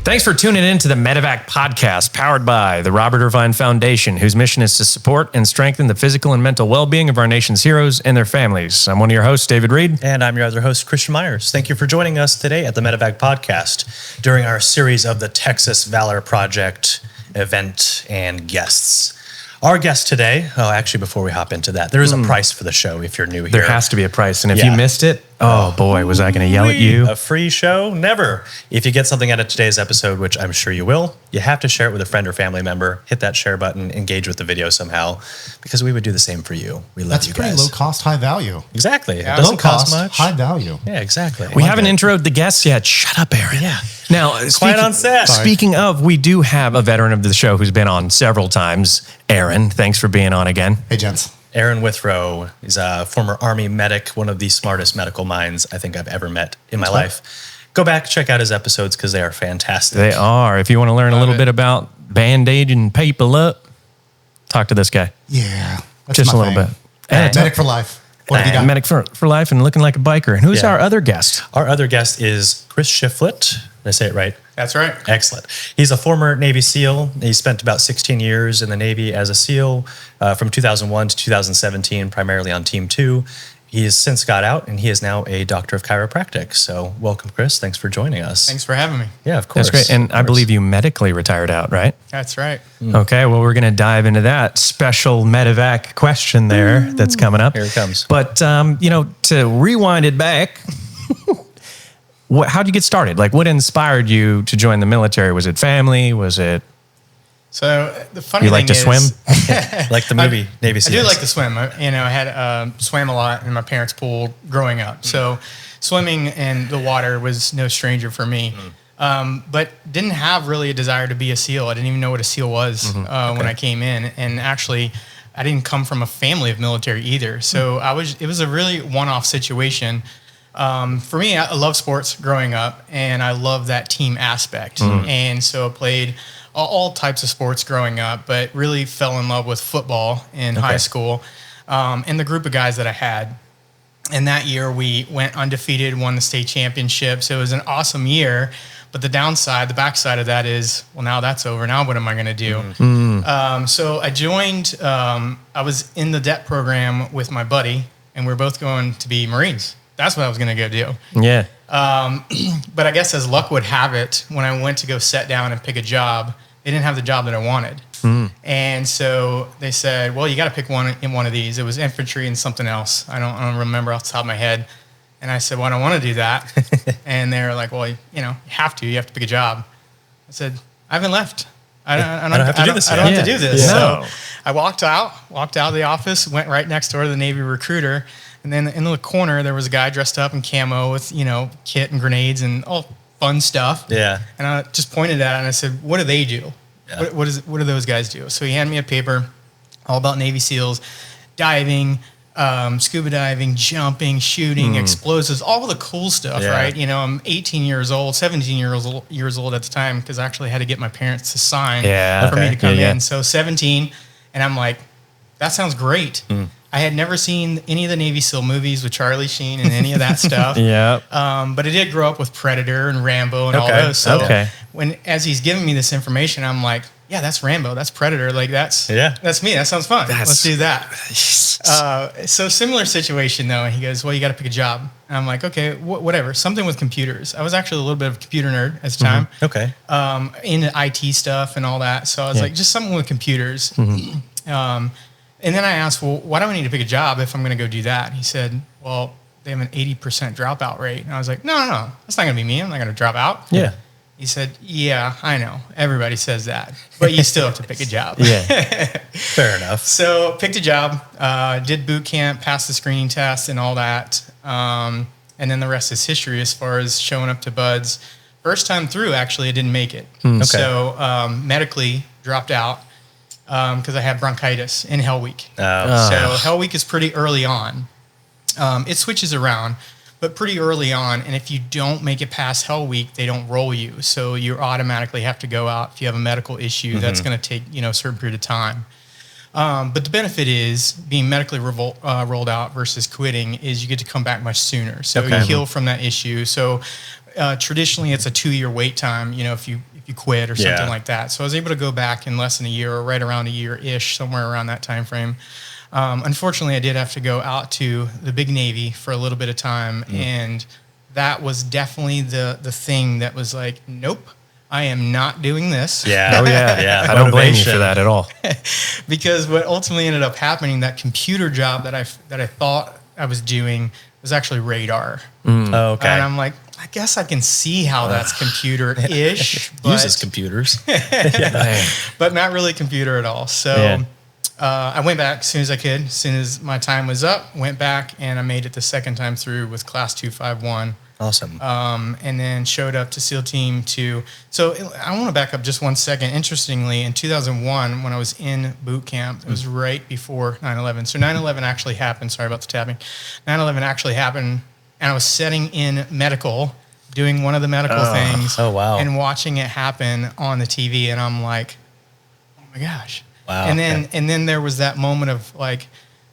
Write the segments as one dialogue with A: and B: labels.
A: Thanks for tuning in to the Medevac podcast, powered by the Robert Irvine Foundation, whose mission is to support and strengthen the physical and mental well-being of our nation's heroes and their families. I'm one of your hosts, David Reid.
B: And I'm your other host, Christian Meyers. Thank you for joining us today at the Medevac podcast during our series of the Texas Valor Project event and guests. Our guest today, actually, before we hop into that, there is a price for the show if you're new here.
A: There has to be a price, and if you missed it, oh boy, was I going to yell at you.
B: A free show? Never. If you get something out of today's episode, which I'm sure you will, you have to share it with a friend or family member. Hit that share button, engage with the video somehow, because we would do the same for you. We love you guys.
C: That's pretty low cost, high value.
B: Exactly.
C: Yeah.
B: It doesn't cost
C: low
B: much.
C: High value.
B: Yeah, exactly.
A: We haven't introed the guests yet. Shut up, Aaron.
B: Yeah.
A: Now,
B: quiet on set.
A: Speaking of, we do have a veteran of the show who's been on several times. Aaron, thanks for being on again.
C: Hey, gents.
B: Aaron Withrow is a former Army medic, one of the smartest medical minds I think I've ever met in my life. Go back, check out his episodes because they are fantastic.
A: They are. If you want to learn a little bit about Band-Aid and people up, talk to this guy.
C: Yeah. That's
A: Just a little
C: thing.
A: bit.
C: And medic for life. What have you got?
A: Medic for life and looking like a biker. And who's our other guest?
B: Our other guest is Chris Shiflett. Did I say it right?
D: That's right.
B: Excellent. He's a former Navy SEAL. He spent about 16 years in the Navy as a SEAL from 2001 to 2017, primarily on Team 2. He has since got out, and he is now a Doctor of Chiropractic. So welcome, Chris. Thanks for joining us.
D: Thanks for having me.
B: Yeah, of course.
A: That's great. And I believe you medically retired out, right?
D: That's right.
A: Okay, well, we're going to dive into that special Medevac question there that's coming up.
B: Here it comes.
A: But, to rewind it back, how'd you get started? Like, what inspired you to join the military? Was it family? Was it...
D: So the funny
A: You
D: thing
A: like to
D: is,
A: swim?
B: Like the movie Navy
D: I
B: SEALs.
D: do like to swim. I had swam a lot in my parents' pool growing up. So swimming in the water was no stranger for me. But didn't have really a desire to be a SEAL. I didn't even know what a SEAL was when I came in. And actually, I didn't come from a family of military either. So it was a really one-off situation. For me, I love sports growing up, and I love that team aspect. And so I played all types of sports growing up, but really fell in love with football in high school and the group of guys that I had. And that year we went undefeated, won the state championship. So it was an awesome year. But the backside of that is, well, now that's over. Now what am I going to do? So I joined, I was in the DET program with my buddy, and we were both going to be Marines. That's what I was going to go do.
A: Yeah.
D: But I guess as luck would have it, when I went to go sit down and pick a job, they didn't have the job that I wanted. And so they said, well, you got to pick one of these. It was infantry and something else. I don't remember off the top of my head. And I said, well, I don't want to do that. And they were like, well, you have to pick a job. I said, I haven't left. I don't have to do this. I don't have to do this.
A: Yeah.
D: So I walked out of the office, went right next door to the Navy recruiter. And then in the corner, there was a guy dressed up in camo with, kit and grenades and all fun stuff.
B: Yeah.
D: And I just pointed at it and I said, what do they do? Yeah. What do those guys do? So he handed me a paper all about Navy SEALs, diving, scuba diving, jumping, shooting, explosives, all the cool stuff, right? I'm 18 years old, 17 years old at the time, because I actually had to get my parents to sign for me to come in. So 17, and I'm like, that sounds great. I had never seen any of the Navy SEAL movies with Charlie Sheen and any of that stuff. But I did grow up with Predator and Rambo and all those. So as he's giving me this information, I'm like, yeah, that's Rambo, that's Predator, like that's me. That sounds fun. Let's do that. So similar situation though. And he goes, well, you got to pick a job. And I'm like, okay, whatever, something with computers. I was actually a little bit of a computer nerd at the time. Into IT stuff and all that. So I was like, just something with computers. And then I asked, well, why do I need to pick a job if I'm going to go do that? He said, well, they have an 80% dropout rate. And I was like, no, that's not going to be me. I'm not going to drop out.
B: Yeah.
D: He said, yeah, I know. Everybody says that. But you still have to pick a job.
B: Fair enough.
D: So picked a job, did boot camp, passed the screening test and all that. And then the rest is history as far as showing up to BUD/S. First time through, actually, I didn't make it. So medically dropped out. Because I had bronchitis in Hell Week. So Hell Week is pretty early on. It switches around, but pretty early on. And if you don't make it past Hell Week, they don't roll you. So you automatically have to go out if you have a medical issue. That's going to take a certain period of time. But the benefit is being medically rolled out versus quitting is you get to come back much sooner. So you heal from that issue. So traditionally it's a 2-year wait time, if you quit or something like that. So I was able to go back in less than a year, or right around a year-ish, somewhere around that time frame. Unfortunately, I did have to go out to the big Navy for a little bit of time, and that was definitely the thing that was like, nope, I am not doing this.
A: Yeah. Oh, yeah. I don't blame you for that at all.
D: Because what ultimately ended up happening, that computer job that I thought I was doing was actually radar.
B: Oh, okay.
D: And I'm like, I guess I can see how that's computer-ish.
B: Uses computers.
D: But not really computer at all. So I went back as soon as I could. As soon as my time was up, went back, and I made it the second time through with Class 251.
B: Awesome.
D: And then showed up to SEAL Team 2. So I want to back up just 1 second. Interestingly, in 2001, when I was in boot camp, it was right before 9/11. So 9/11 actually happened. Sorry about the tapping. 9/11 actually happened, and I was sitting in medical, doing one of the medical things.
B: Oh, wow.
D: And watching it happen on the TV, and I'm like, oh my gosh.
B: Wow.
D: And then there was that moment of like,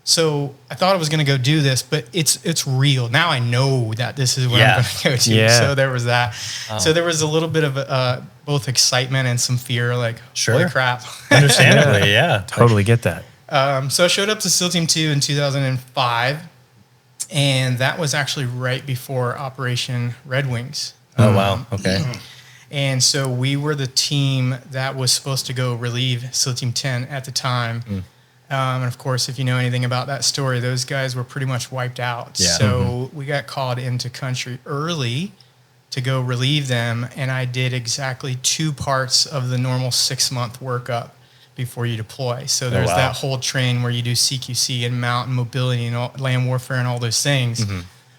D: so I thought I was going to go do this, but it's real. Now I know that this is what I'm going to go do.
A: Yeah.
D: So there was that. So there was a little bit of both excitement and some fear, like, holy crap.
B: Understandably, yeah.
A: Totally get that.
D: So I showed up to SEAL Team 2 in 2005, and that was actually right before Operation Red Wings.
B: Oh, wow. Okay.
D: And so we were the team that was supposed to go relieve SEAL Team 10 at the time. And of course, if you know anything about that story, those guys were pretty much wiped out.
B: Yeah.
D: So we got called into country early to go relieve them. And I did exactly 2 parts of the normal 6-month workup before you deploy. So there's that whole train where you do CQC and mountain mobility and all, land warfare and all those things.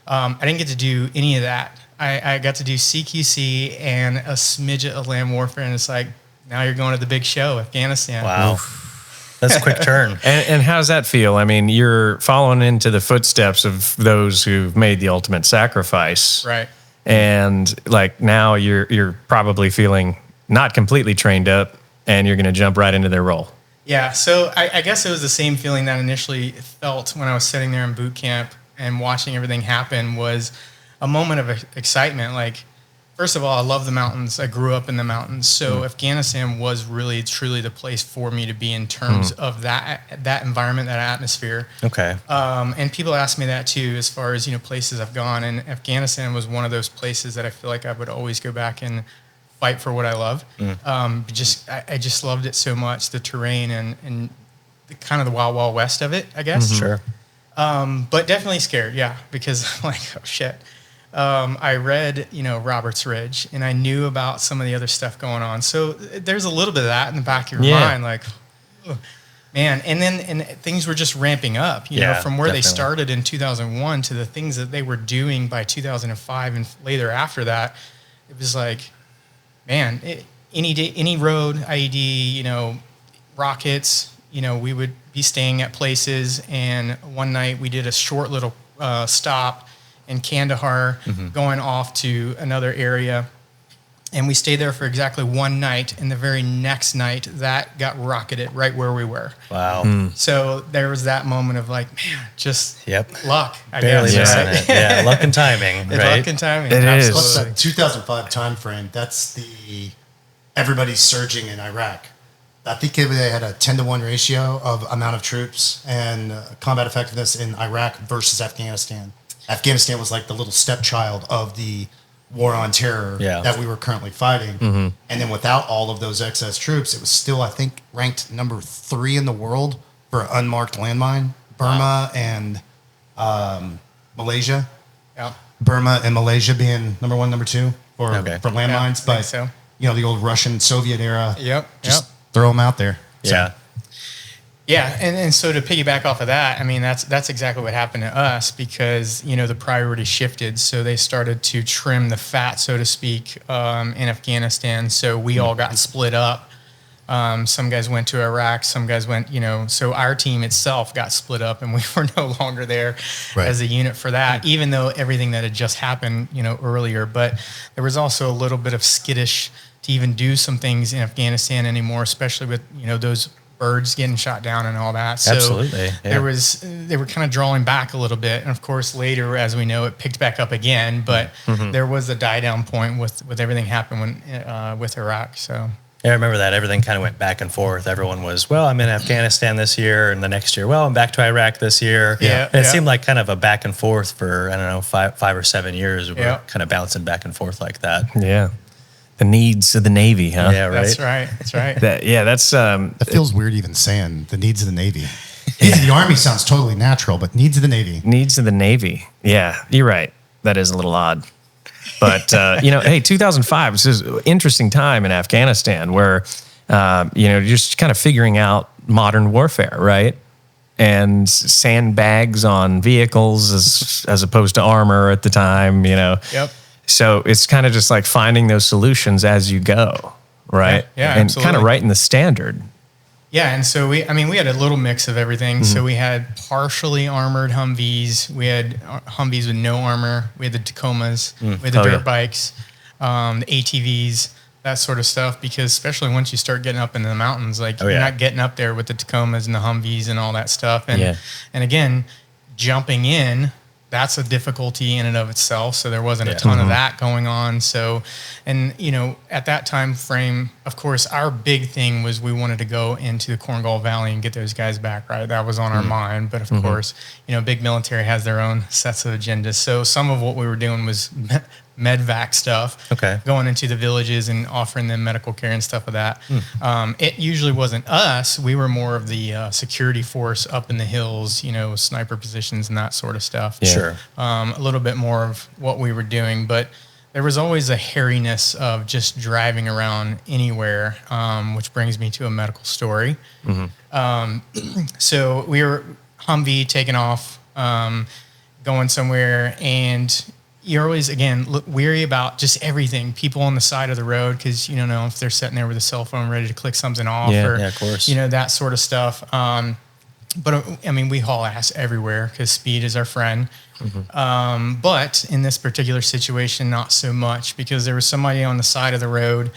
D: I didn't get to do any of that. I got to do CQC and a smidget of land warfare. And it's like, now you're going to the big show, Afghanistan.
B: Wow. That's a quick turn.
A: And how does that feel? I mean, you're following into the footsteps of those who've made the ultimate sacrifice.
D: Right.
A: And like now you're probably feeling not completely trained up, and you're going to jump right into their role.
D: Yeah. So I guess it was the same feeling that I initially felt when I was sitting there in boot camp and watching everything happen. Was a moment of excitement. Like, first of all, I love the mountains. I grew up in the mountains. So Afghanistan was really, truly the place for me to be in terms of that environment, that atmosphere.
B: Okay.
D: And people ask me that too, as far as, places I've gone. And Afghanistan was one of those places that I feel like I would always go back and fight for what I love. I just loved it so much, the terrain and the kind of the wild, wild west of it, I guess.
B: Sure.
D: But definitely scared, because I'm like, oh shit. I read, Robert's Ridge, and I knew about some of the other stuff going on. So there's a little bit of that in the back of your mind, like, oh, man. And then things were just ramping up, from where they started in 2001 to the things that they were doing by 2005 and later after that. It was like, man, any road, IED, rockets, we would be staying at places. And one night we did a short little stop in Kandahar, going off to another area. And we stayed there for exactly one night. And the very next night, that got rocketed right where we were.
B: Wow.
D: So there was that moment of like, man, just luck. I
B: Barely
D: guess,
B: missing it. Yeah, luck and timing, right?
D: Luck and timing.
A: It is.
C: Plus that 2005 time frame, that's the everybody's surging in Iraq. I think they had a 10-to-1 ratio of amount of troops and combat effectiveness in Iraq versus Afghanistan. Afghanistan was like the little stepchild of the war on terror that we were currently fighting. And then without all of those excess troops, it was still, I think, ranked number 3 in the world for unmarked landmine. Burma and Malaysia.
D: Yeah.
C: Burma and Malaysia being number 1, number 2 for landmines.
D: Yeah,
C: but,
D: so.
C: The old Russian Soviet era.
D: Just
C: throw them out there.
B: Yeah.
D: Yeah, and so to piggyback off of that, I mean, that's exactly what happened to us because, the priority shifted. So they started to trim the fat, so to speak, in Afghanistan. So we all got split up. Some guys went to Iraq. Some guys went, so our team itself got split up and we were no longer there as a unit for that, even though everything that had just happened, earlier. But there was also a little bit of skittish to even do some things in Afghanistan anymore, especially with, those birds getting shot down and all that. So
B: Absolutely, yeah.
D: they were kind of drawing back a little bit. And of course, later, as we know, it picked back up again. But there was a die down point with everything happened with Iraq. So.
B: Yeah, I remember that. Everything kind of went back and forth. Everyone was, well, I'm in Afghanistan this year, and the next year, well, I'm back to Iraq this year.
D: Yeah.
B: And it seemed like kind of a back and forth for, I don't know, five or 7 years. We
D: Yeah.
B: were kind of bouncing back and forth like that.
A: Yeah. The needs of the Navy, huh?
B: Yeah, right.
D: That's right.
A: That's
C: That feels weird even saying the needs of the Navy. The Army sounds totally natural, but needs of the Navy.
A: needs of the Navy. Yeah, you're right. That is a little odd. But, hey, 2005 was an interesting time in Afghanistan where, you're just kind of figuring out modern warfare, right? And sandbags on vehicles as opposed to armor at the time,
D: Yep.
A: So it's kind of just like finding those solutions as you go, right?
D: Yeah,
A: and
D: absolutely.
A: kind of writing the standard.
D: Yeah, and so we had a little mix of everything. So we had partially armored Humvees. We had Humvees with no armor. We had the Tacomas. We had the dirt bikes, the ATVs, that sort of stuff. Because especially once you start getting up into the mountains, like you're not getting up there with the Tacomas and the Humvees and all that stuff. And and again, jumping in, that's a difficulty in and of itself. So there wasn't a ton of that going on. So, and at that time frame, of course, our big thing was we wanted to go into the Korengal Valley and get those guys back, right? That was on our mind. But of course, big military has their own sets of agendas. So some of what we were doing was Medevac stuff, going into the villages and offering them medical care and stuff of that. It usually wasn't us. We were more of the security force up in the hills, sniper positions and that sort of stuff.
A: Yeah.
B: Sure.
D: A little bit more of what we were doing, but there was always a hairiness of just driving around anywhere, which brings me to a medical story. So we were Humvee taking off, going somewhere, and you're always, again, weary about just everything. People on the side of the road, because you don't know if they're sitting there with a cell phone ready to click something off, or
B: of course.
D: that sort of stuff. But I mean, we haul ass everywhere because speed is our friend. But in this particular situation, not so much, because there was somebody on the side of the road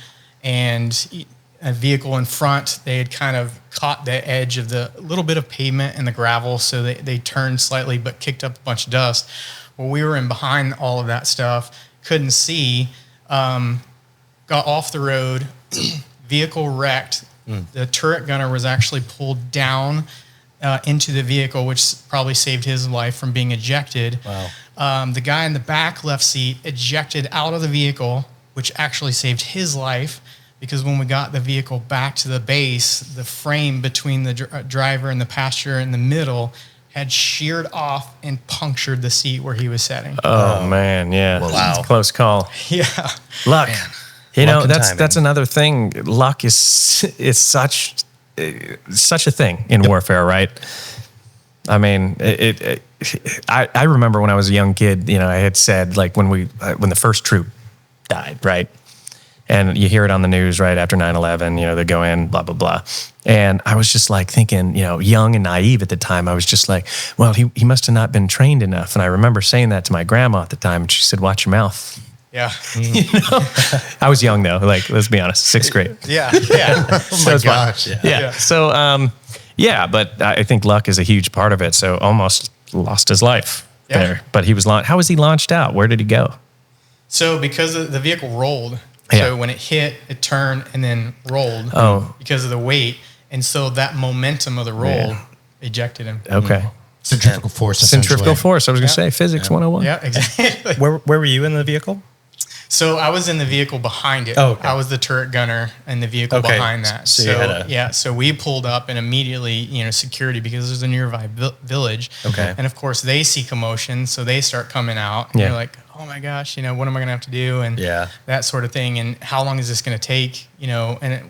D: and a vehicle in front. They had kind of caught the edge of the little bit of pavement and the gravel, so they turned slightly but kicked up a bunch of dust. Well, we were in behind all of that stuff, couldn't see, got off the road, vehicle wrecked. The turret gunner was actually pulled down into the vehicle, which probably saved his life from being ejected.
B: Wow.
D: The guy in the back left seat ejected out of the vehicle, which actually saved his life, because when we got the vehicle back to the base, the frame between the driver and the passenger in the middle had sheared off and punctured the seat where he was sitting.
A: Oh man, yeah.
B: Wow.
A: It's a close call.
D: Yeah.
A: Luck.
B: Luck and
A: That's
B: timing.
A: another thing. Luck is such a thing in warfare, right? I mean, I remember when I was a young kid, I had said, like, when the first troop died, right? And you hear it on the news right after 9/11, they go in, blah, blah, blah. And I was just like thinking, young and naive at the time, I was just like, well, he must have not been trained enough. And I remember saying that to my grandma at the time, and she said, watch your mouth.
D: Yeah.
A: I was young though, like, let's be honest, 6th grade.
D: Yeah. Yeah.
C: Oh my gosh.
A: Yeah. So, but I think luck is a huge part of it. So almost lost his life there. But he was how was he launched out? Where did he go?
D: So because the vehicle rolled,
A: Yeah.
D: so when it hit, it turned and then rolled because of the weight. And so that momentum of the roll ejected him.
A: Okay.
C: Centrifugal force.
A: Centrifugal
C: essentially.
A: force. I was going to say physics 101.
D: Yeah, exactly.
B: Where were you in the vehicle?
D: So I was in the vehicle behind it.
B: Oh, okay.
D: I was the turret gunner in the vehicle behind that.
B: So you had
D: so we pulled up and immediately, security, because there's a nearby village.
B: Okay.
D: And of course they see commotion, so they start coming out. And
A: Yeah.
D: You're like, oh my gosh, what am I going to have to do? And that sort of thing. And how long is this going to take?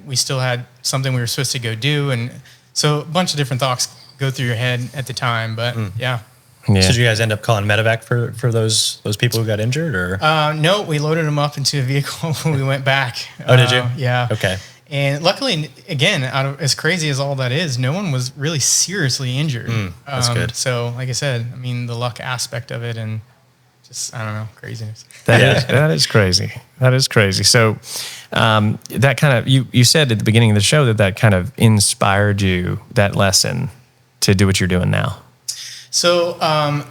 D: We still had something we were supposed to go do. And so a bunch of different thoughts go through your head at the time, but yeah.
A: Yeah.
B: So did you guys end up calling Medevac for those people who got injured, or?
D: No, we loaded them up into a vehicle when we went back.
B: Oh, did you?
D: Yeah.
B: Okay.
D: And luckily, again, as crazy as all that is, no one was really seriously injured.
B: That's good.
D: So, like I said, the luck aspect of it, and just, I don't know, craziness.
A: That is crazy. That is crazy. So that kind of, you said at the beginning of the show that kind of inspired you, that lesson, to do what you're doing now.
D: So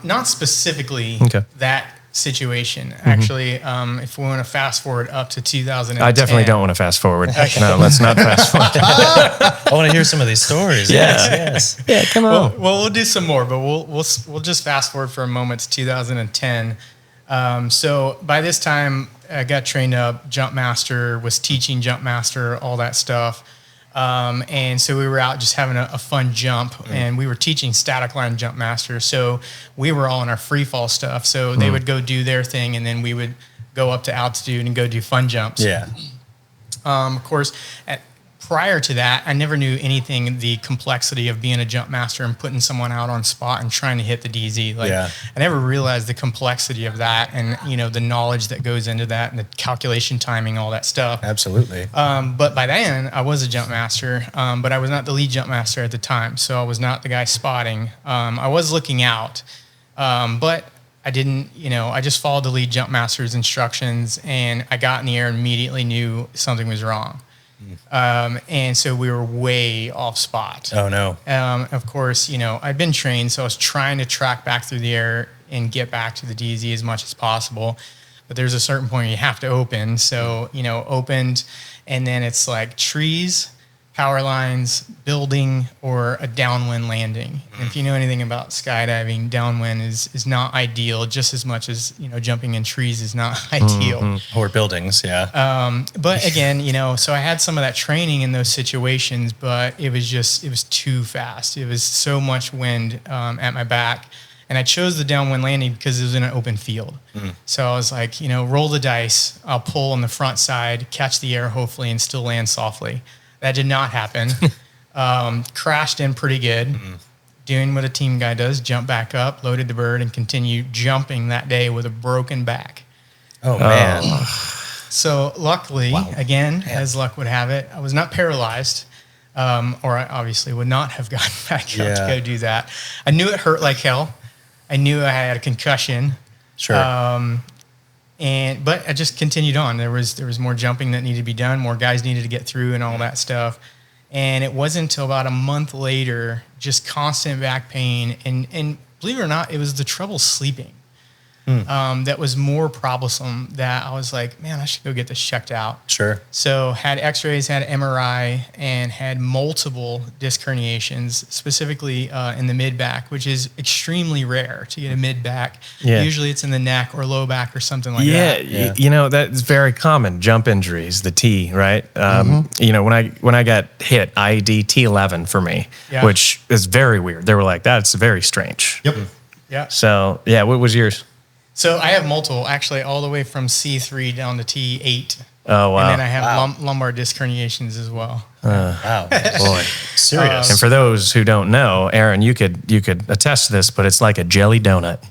D: not specifically that situation. Actually, if we want to fast forward up to 2010.
A: I definitely don't want to fast forward. No, let's not fast forward.
B: I want to hear some of these stories. Yes.
A: Yeah, come on.
D: Well, we'll do some more, but we'll just fast forward for a moment to 2010. So by this time, I got trained up, jump master, was teaching jump master, all that stuff. And so we were out just having a fun jump, and we were teaching static line jump master. So we were all in our free fall stuff. So they would go do their thing, and then we would go up to altitude and go do fun jumps.
B: Yeah.
D: Of course, prior to that, I never knew anything, the complexity of being a jump master and putting someone out on spot and trying to hit the DZ. I never realized the complexity of that, and the knowledge that goes into that, and the calculation timing, all that stuff.
B: Absolutely.
D: But by then, I was a jump master, but I was not the lead jump master at the time, so I was not the guy spotting. I was looking out, but I didn't, I just followed the lead jump master's instructions, and I got in the air and immediately knew something was wrong. And so we were way off spot.
B: Oh, no.
D: Of course, I'd been trained, so I was trying to track back through the air and get back to the DZ as much as possible. But there's a certain point where you have to open. So, opened, and then it's like trees, power lines, building, or a downwind landing. And if you know anything about skydiving, downwind is not ideal, just as much as, jumping in trees is not ideal.
B: Or buildings, yeah.
D: But again, so I had some of that training in those situations, but it was too fast. It was so much wind at my back. And I chose the downwind landing because it was in an open field. So I was like, roll the dice. I'll pull on the front side, catch the air, hopefully, and still land softly. That did not happen. Crashed in pretty good. Doing what a team guy does, jump back up, loaded the bird, and continued jumping that day with a broken back.
B: Oh, man.
D: So luckily, again, as luck would have it, I was not paralyzed, or I obviously would not have gotten back up to go do that. I knew it hurt like hell. I knew I had a concussion.
B: Sure.
D: But I just continued on. There was more jumping that needed to be done, more guys needed to get through and all that stuff. And it wasn't until about a month later, just constant back pain. And believe it or not, it was the trouble sleeping that was more troublesome, that I was like, man, I should go get this checked out.
B: Sure.
D: So had x-rays, had MRI, and had multiple disc herniations, specifically in the mid-back, which is extremely rare to get a mid-back.
A: Yeah.
D: Usually it's in the neck or low back or something like that.
A: Yeah, that's very common. Jump injuries, the T, right? When I got hit, IED T11 for me, which is very weird. They were like, that's very strange.
C: Yep.
D: Yeah.
A: So, what was yours?
D: So I have multiple, actually, all the way from C3 down to T8.
A: Oh, wow.
D: And then I have lumbar disc herniations as well.
B: Wow.
A: Boy.
B: Serious.
A: And for those who don't know, Aaron, you could attest to this, but it's like a jelly donut.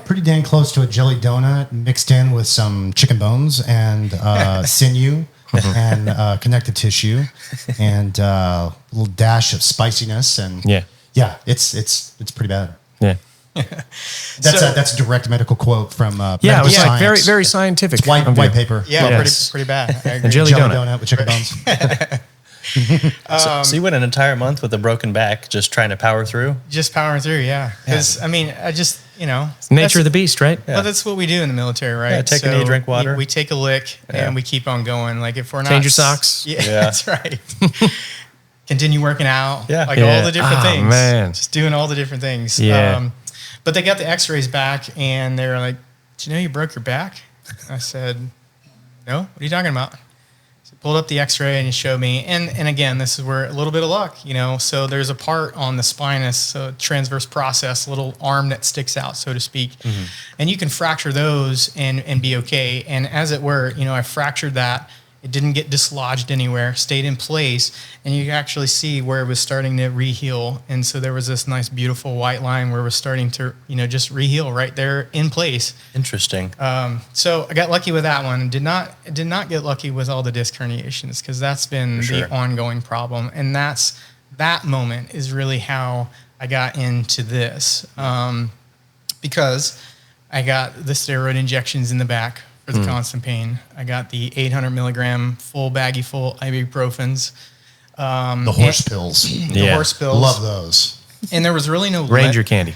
C: Pretty dang close to a jelly donut mixed in with some chicken bones and sinew and connective tissue and a little dash of spiciness. And it's pretty bad.
A: Yeah.
C: That's a direct medical quote from
A: it was
C: Medical
A: like very,
C: Science.
A: very scientific.
C: It's white paper.
D: Yeah,
A: Yes.
D: pretty bad. I agree.
A: A jelly
C: Jelly
A: donut.
C: donut with chicken bones.
B: So you went an entire month with a broken back, just trying to power through?
D: Just powering through, yeah. Because, I just,
A: Nature of the beast, right?
D: Well, that's what we do in the military, right?
B: Yeah, take a knee, drink water.
D: We take a lick and we keep on going. Like if we're not...
A: Change your socks.
D: Yeah, that's right. Continue working out.
B: Yeah.
D: All the different things.
A: Man.
D: Just doing all the different things.
A: Yeah.
D: But they got the x-rays back and they were like, did you know you broke your back? I said, no, what are you talking about? So pulled up the x-ray and he showed me. And again, this is where a little bit of luck, So there's a part on the spinous, transverse process, a little arm that sticks out, so to speak. And you can fracture those and be okay. And as it were, I fractured that. It didn't get dislodged anywhere, stayed in place, and you can actually see where it was starting to reheal. And so there was this nice, beautiful white line where it was starting to, just reheal right there in place.
B: Interesting.
D: So I got lucky with that one. Did not get lucky with all the disc herniations, because that's been the ongoing problem. And that moment is really how I got into this, because I got the steroid injections in the back for the constant pain. I got the 800 milligram full baggie full ibuprofens.
C: The horse pills.
D: The horse pills.
C: Love those.
D: And there was really no
A: Ranger candy.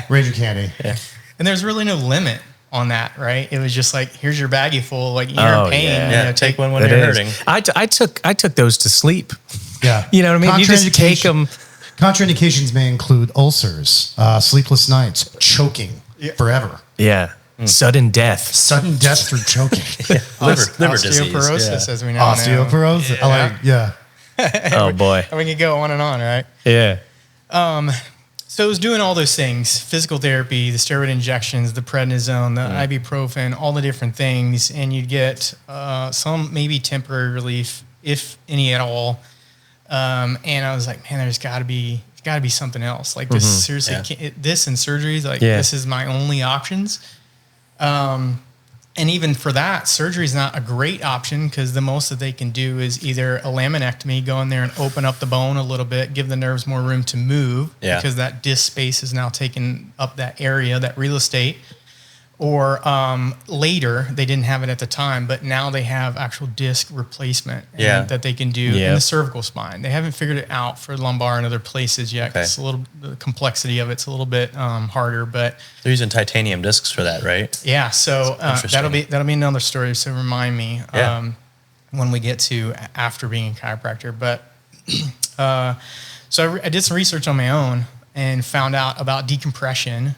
C: Ranger candy.
A: Yeah.
D: And there's really no limit on that, right? It was just like, here's your baggie full. Like, you're in pain.
A: Yeah.
D: You know,
B: Take one when
A: It
B: you're
A: is.
B: hurting.
A: I took those to sleep.
C: Yeah.
A: You know what I mean? You just take them.
C: Contraindications may include ulcers, sleepless nights, choking forever.
A: Yeah. Sudden death.
C: Sudden death through choking.
B: Liver disease.
D: Osteoporosis, as we now know.
C: Osteoporosis?
D: Yeah.
A: Oh boy.
D: We can go on and on, right?
A: Yeah.
D: So it was doing all those things, physical therapy, the steroid injections, the prednisone, the ibuprofen, all the different things, and you'd get some maybe temporary relief, if any at all. And I was like, man, there's got to be something else. Like this, seriously, this and surgeries, like this is my only options. And even for that, surgery is not a great option because the most that they can do is either a laminectomy, go in there and open up the bone a little bit, give the nerves more room to move because that disc space is now taking up that area, that real estate. Or later, they didn't have it at the time, but now they have actual disc replacement that they can do in the cervical spine. They haven't figured it out for lumbar and other places yet. Okay. It's the complexity of it's a little bit harder, but
B: they're using titanium discs for that, right?
D: Yeah. So that'll be another story. So remind me when we get to after being a chiropractor. But so I did some research on my own and found out about decompression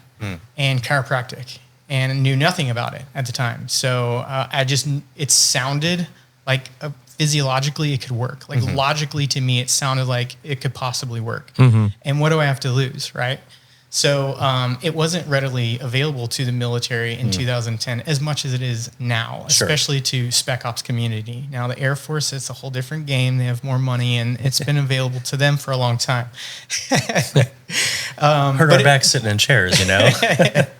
D: and chiropractic. And knew nothing about it at the time. So it sounded like physiologically it could work. Like logically to me, it sounded like it could possibly work. And what do I have to lose, right? So it wasn't readily available to the military in 2010 as much as it is now, especially to Spec Ops community. Now the Air Force, it's a whole different game. They have more money and it's been available to them for a long time.
B: Hurt our back sitting in chairs, you know?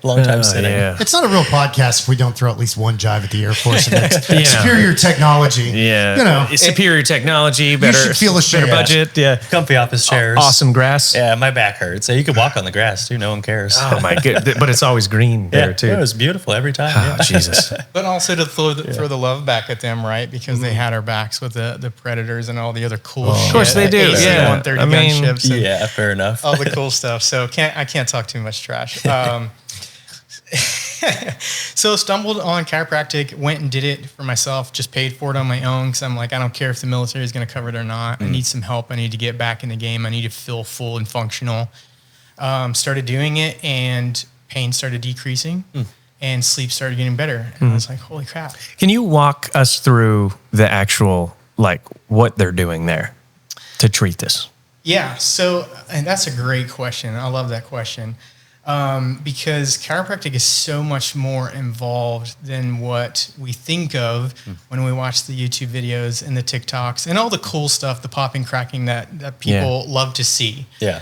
B: Long time sitting.
A: Yeah.
C: It's not a real podcast if we don't throw at least one jive at the Air Force and it's superior technology.
A: Yeah.
C: You know.
A: Superior technology, better,
C: should feel ashamed.
A: better budget. Yeah.
B: Comfy office chairs.
A: Awesome grass.
B: Yeah, my back hurts. So you could walk on the grass too. No one cares.
A: Oh my god! But it's always green there too.
B: It was beautiful every time.
A: Oh, Jesus.
D: But also to throw the love back at them, right? Because they had our backs with the Predators and all the other cool shit.
A: Of course they do. Yeah.
D: 130 gunships. And
B: Yeah, fair enough.
D: all the cool stuff. So I can't talk too much trash. So stumbled on chiropractic, went and did it for myself, just paid for it on my own because I'm like, I don't care if the military is going to cover it or not. I need some help. I need to get back in the game. I need to feel full and functional. Started doing it and pain started decreasing and sleep started getting better. And I was like, holy crap.
A: Can you walk us through the actual, like, what they're doing there to treat this?
D: Yeah. So, and that's a great question. I love that question. Because chiropractic is so much more involved than what we think of when we watch the YouTube videos and the TikToks and all the cool stuff, the popping, cracking that people love to see.
B: Yeah.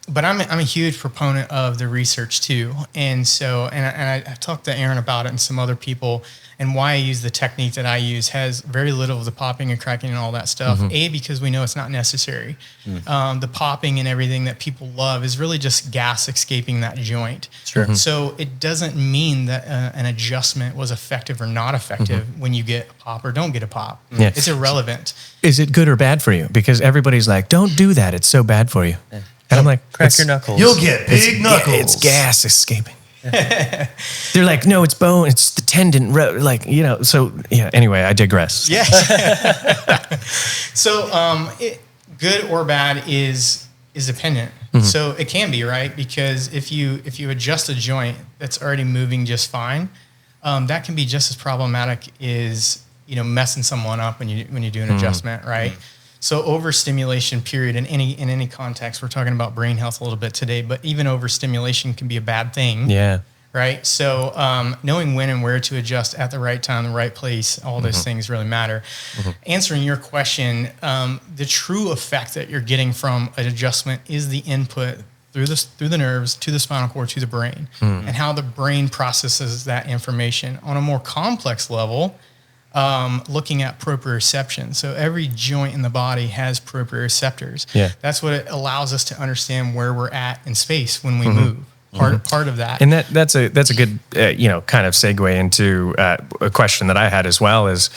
D: But I'm a huge proponent of the research too. And so, and I talked to Aaron about it and some other people, and why I use the technique that I use has very little of the popping and cracking and all that stuff. A, because we know it's not necessary. The popping and everything that people love is really just gas escaping that joint.
B: Sure.
D: So it doesn't mean that an adjustment was effective or not effective when you get a pop or don't get a pop.
A: Yeah.
D: It's irrelevant.
A: Is it good or bad for you? Because everybody's like, don't do that. It's so bad for you. And I'm like,
B: Crack your knuckles.
C: You'll get big knuckles.
A: Yeah, it's gas escaping. They're like, no, it's bone. It's the tendon. Like, you know, so yeah, anyway, I digress.
D: Yeah. So good or bad is dependent. So it can be, right? Because if you adjust a joint that's already moving just fine, that can be just as problematic as, you know, messing someone up when you do an adjustment, right? So overstimulation period in any context, we're talking about brain health a little bit today, but even overstimulation can be a bad thing.
A: Yeah.
D: Right. So knowing when and where to adjust at the right time, the right place, all those things really matter. Answering your question, the true effect that you're getting from an adjustment is the input through the nerves to the spinal cord to the brain, and how the brain processes that information on a more complex level. Looking at proprioception. So every joint in the body has proprioceptors.
A: Yeah.
D: That's what it allows us to understand where we're at in space when we move. part of that.
A: And that's a good kind of segue into a question that I had as well. Is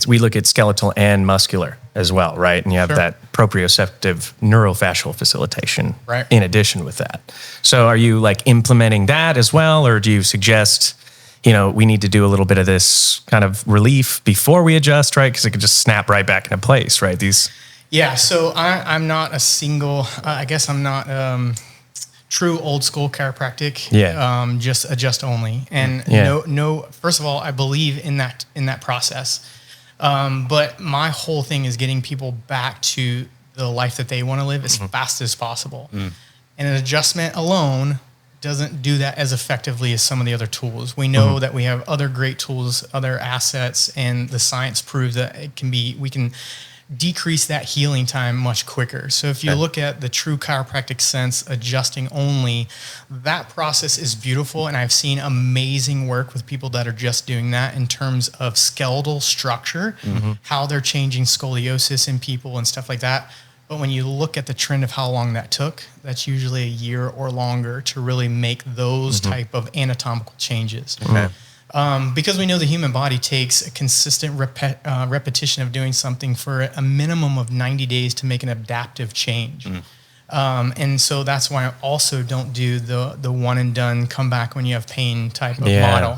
A: we look at skeletal and muscular as well, right? And you have that proprioceptive neurofascial facilitation in addition with that. So are you like implementing that as well, or do you suggest we need to do a little bit of this kind of relief before we adjust, right? Because it could just snap right back into place, right?
D: So I'm not a single. I guess I'm not. True old school chiropractic, just adjust only, and no. First of all, I believe in that process, but my whole thing is getting people back to the life that they want to live as fast as possible. And an adjustment alone doesn't do that as effectively as some of the other tools. We know that we have other great tools, other assets, and the science proves that we can decrease that healing time much quicker. So if you look at the true chiropractic sense, adjusting only, that process is beautiful. And I've seen amazing work with people that are just doing that in terms of skeletal structure, how they're changing scoliosis in people and stuff like that. But when you look at the trend of how long that took, that's usually a year or longer to really make those type of anatomical changes. Because we know the human body takes a consistent repetition of doing something for a minimum of 90 days to make an adaptive change. And so that's why I also don't do the one and done, come back when you have pain type of model.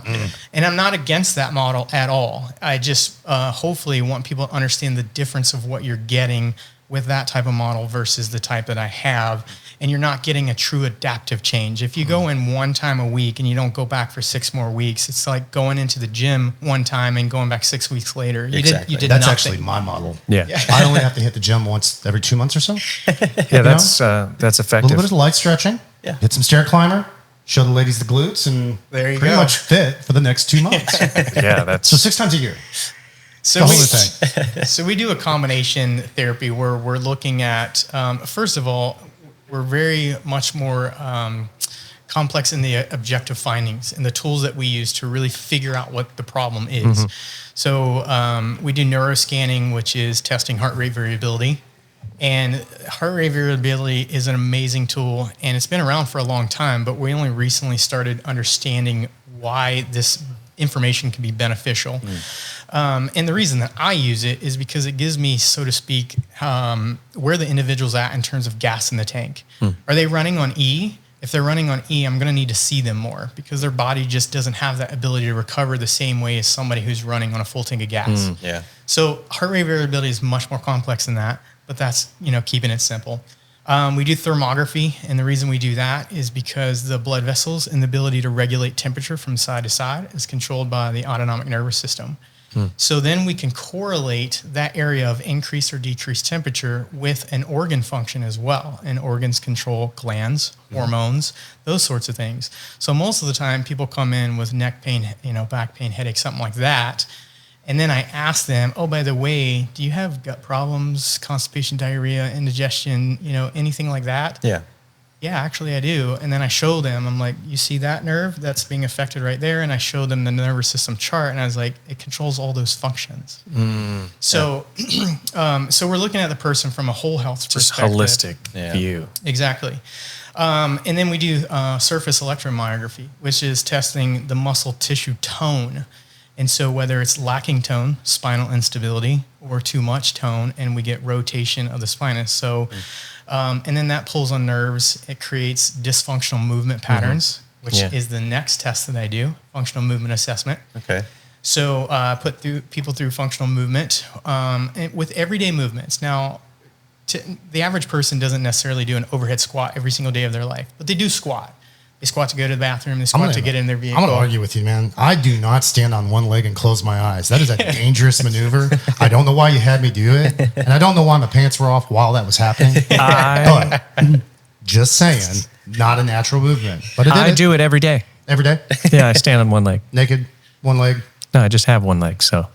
D: And I'm not against that model at all. I just hopefully want people to understand the difference of what you're getting with that type of model versus the type that I have. And you're not getting a true adaptive change. If you go in one time a week and you don't go back for 6 more weeks, it's like going into the gym one time and going back 6 weeks later. You did
C: That's
D: nothing.
C: actually my model.
A: Yeah.
C: I only have to hit the gym once every 2 months or so.
A: That's effective.
C: A little bit of light stretching. Yeah. Hit some stair climber. Show the ladies the glutes, and
D: there you
C: pretty
D: go.
C: much fit for the next 2 months. So 6 times a year.
D: So we do a combination therapy where we're looking at, first of all, we're very much more complex in the objective findings and the tools that we use to really figure out what the problem is. So we do neuroscanning, which is testing heart rate variability. And heart rate variability is an amazing tool, and it's been around for a long time, but we only recently started understanding why this information can be beneficial. And the reason that I use it is because it gives me, so to speak, where the individual's at in terms of gas in the tank. Are they running on E? If they're running on E, I'm going to need to see them more because their body just doesn't have that ability to recover the same way as somebody who's running on a full tank of gas. So heart rate variability is much more complex than that, but that's, keeping it simple. We do thermography, and the reason we do that is because the blood vessels and the ability to regulate temperature from side to side is controlled by the autonomic nervous system. So then we can correlate that area of increased or decreased temperature with an organ function as well. And organs control glands, hormones, those sorts of things. So most of the time people come in with neck pain, back pain, headache, something like that. And then I ask them, oh, by the way, do you have gut problems, constipation, diarrhea, indigestion, anything like that? Yeah, actually I do. And then I show them, I'm like, you see that nerve that's being affected right there? And I show them the nervous system chart, and I was like, it controls all those functions. So so we're looking at the person from a whole health perspective.
A: Just holistic view.
D: Exactly. And then we do surface electromyography, which is testing the muscle tissue tone. And so whether it's lacking tone, spinal instability, or too much tone, and we get rotation of the spinous. So, and then that pulls on nerves. It creates dysfunctional movement patterns, which is the next test that I do, functional movement assessment. So put people through functional movement with everyday movements. Now, the average person doesn't necessarily do an overhead squat every single day of their life, but they do squat. They squat to go to the bathroom. They squat to get in their vehicle.
C: I'm going to argue with you, man. I do not stand on one leg and close my eyes. That is a dangerous maneuver. I don't know why you had me do it. And I don't know why my pants were off while that was happening. But just saying, not a natural movement. But
A: I do it every day.
C: Every day?
A: Yeah, I stand on one leg.
C: Naked, one leg?
A: No, I just have one leg, so.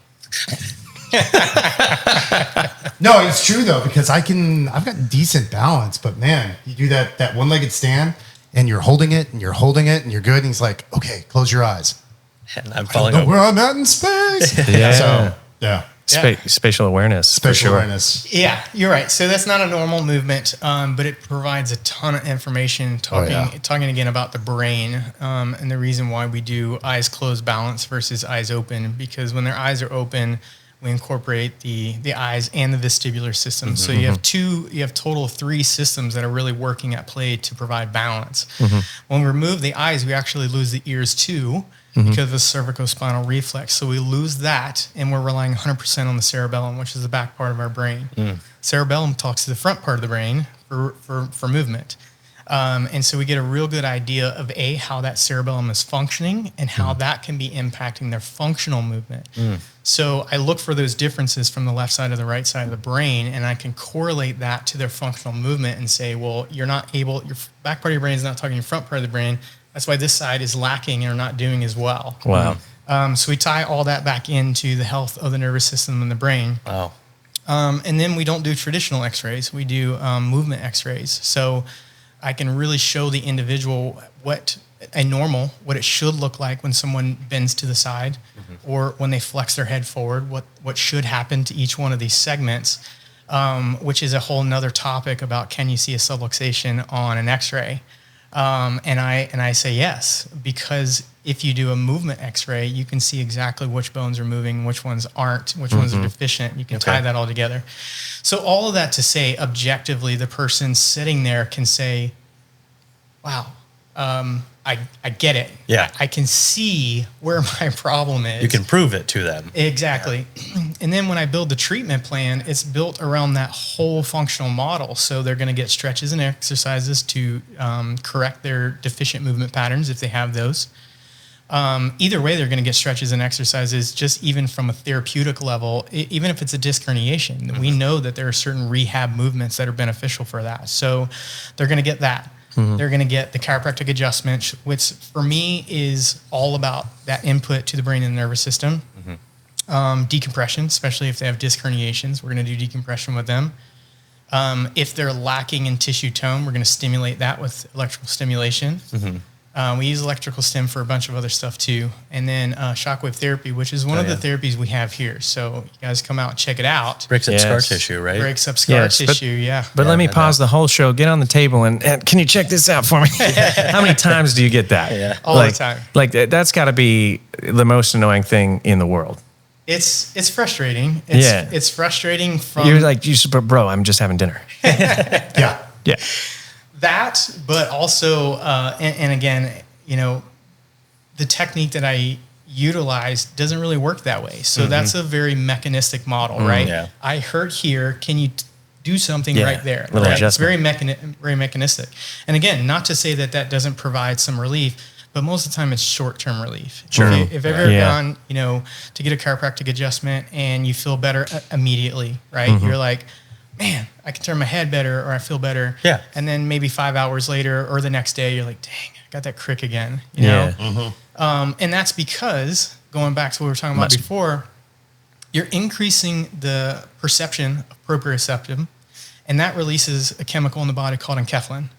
C: No, it's true, though, because I've got decent balance. But, man, you do that one-legged stand, and you're holding it, and you're holding it, and you're good. And he's like, okay, close your eyes.
B: And I'm
C: I don't know where I'm at in space.
A: Yeah.
C: So, yeah.
A: Spatial awareness.
C: Spatial awareness.
D: Yeah, you're right. So that's not a normal movement, but it provides a ton of information talking again about the brain and the reason why we do eyes closed balance versus eyes open, because when their eyes are open, we incorporate the eyes and the vestibular system. So you have total of 3 systems that are really working at play to provide balance. When we remove the eyes, we actually lose the ears too, because of the cervicospinal reflex. So we lose that, and we're relying 100% on the cerebellum, which is the back part of our brain. Cerebellum talks to the front part of the brain for movement. And so we get a real good idea of how that cerebellum is functioning and how that can be impacting their functional movement. So I look for those differences from the left side to the right side of the brain, and I can correlate that to their functional movement and say, well, your back part of your brain is not talking to your front part of the brain. That's why this side is lacking or not doing as well.
A: Wow.
D: So we tie all that back into the health of the nervous system and the brain.
B: Wow.
D: And then we don't do traditional x-rays. We do movement x-rays. So I can really show the individual what it should look like when someone bends to the side or when they flex their head forward, what should happen to each one of these segments, which is a whole nother topic about can you see a subluxation on an x-ray? And I say yes, because if you do a movement x-ray, you can see exactly which bones are moving, which ones aren't, which ones are deficient. You can tie that all together. So all of that to say, objectively, the person sitting there can say, wow, I get it.
B: Yeah.
D: I can see where my problem is.
B: You can prove it to them.
D: Exactly. Yeah. And then when I build the treatment plan, it's built around that whole functional model. So they're going to get stretches and exercises to correct their deficient movement patterns if they have those. Either way, they're going to get stretches and exercises just even from a therapeutic level, even if it's a disc herniation. We know that there are certain rehab movements that are beneficial for that. So they're going to get that. They're going to get the chiropractic adjustment, which for me is all about that input to the brain and the nervous system. Decompression, especially if they have disc herniations, we're going to do decompression with them. If they're lacking in tissue tone, we're going to stimulate that with electrical stimulation. We use electrical stim for a bunch of other stuff too. And then shockwave therapy, which is one of the therapies we have here. So you guys come out and check it out.
B: Breaks up scar tissue, right?
D: Breaks up scar tissue,
A: But let me pause the whole show. Get on the table and can you check this out for me? How many times do you get that?
D: All the time.
A: Like that's got to be the most annoying thing in the world.
D: It's frustrating. It's frustrating from...
A: You're like, bro, I'm just having dinner.
C: Yeah.
D: That, but also, and again, the technique that I utilize doesn't really work that way. So that's a very mechanistic model, right?
B: Yeah.
D: I hurt here. Can you do something right there?
A: Little
D: Right? It's
A: adjustment.
D: very mechanistic. And again, not to say that doesn't provide some relief, but most of the time it's short-term relief.
B: Sure.
D: If you've ever gone, to get a chiropractic adjustment and you feel better immediately, right? You're like, man, I can turn my head better or I feel better.
B: Yeah.
D: And then maybe 5 hours later or the next day, you're like, dang, I got that crick again, you know? And that's because, going back to what we were talking about before, you're increasing the perception of proprioceptum, and that releases a chemical in the body called enkephalin.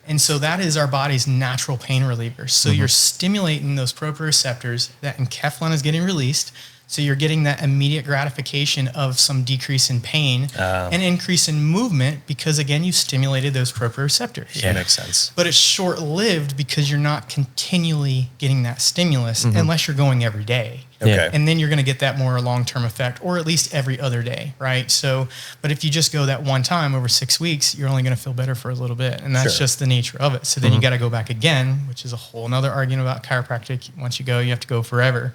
D: And so that is our body's natural pain reliever. So you're stimulating those proprioceptors, that enkephalin is getting released. So you're getting that immediate gratification of some decrease in pain and increase in movement because, again, you stimulated those proprioceptors.
B: Yeah, makes sense.
D: But it's short-lived because you're not continually getting that stimulus unless you're going every day.
B: Okay.
D: And then you're going to get that more long-term effect, or at least every other day, right? So, but if you just go that one time over 6 weeks, you're only going to feel better for a little bit. And that's just the nature of it. So then you got to go back again, which is a whole nother argument about chiropractic. Once you go, you have to go forever.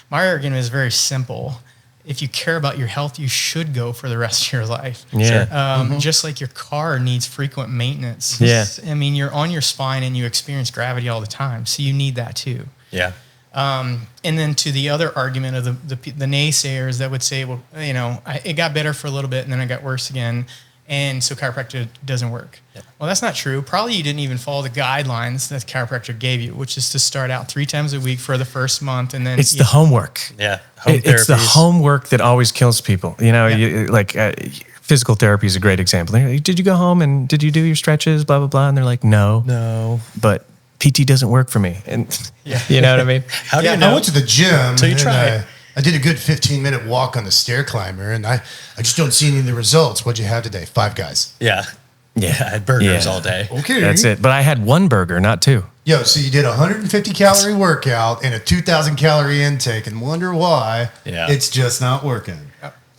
D: My argument is very simple. If you care about your health, you should go for the rest of your life. Just like your car needs frequent maintenance. I mean, you're on your spine and you experience gravity all the time. So you need that too. And then to the other argument of the naysayers that would say, well, it got better for a little bit and then it got worse again. And so chiropractic doesn't work. Well, that's not true. Probably you didn't even follow the guidelines that the chiropractor gave you, which is to start out 3 times a week for the first month. And then
A: it's the homework. It's the homework that always kills people. Physical therapy is a great example. Like, did you go home and did you do your stretches, blah, blah, blah? And they're like, no. But PT doesn't work for me. And you know what I mean?
B: How do you know?
C: I went to the gym.
B: So you try.
C: I did a good 15-minute walk on the stair climber, and I just don't see any of the results. What'd you have today? 5 guys.
B: Yeah. Yeah. I had burgers all day.
C: Okay.
A: That's it. But I had 1 burger, not 2.
C: Yo, so you did a 150-calorie workout and a 2,000-calorie intake and wonder why it's just not working.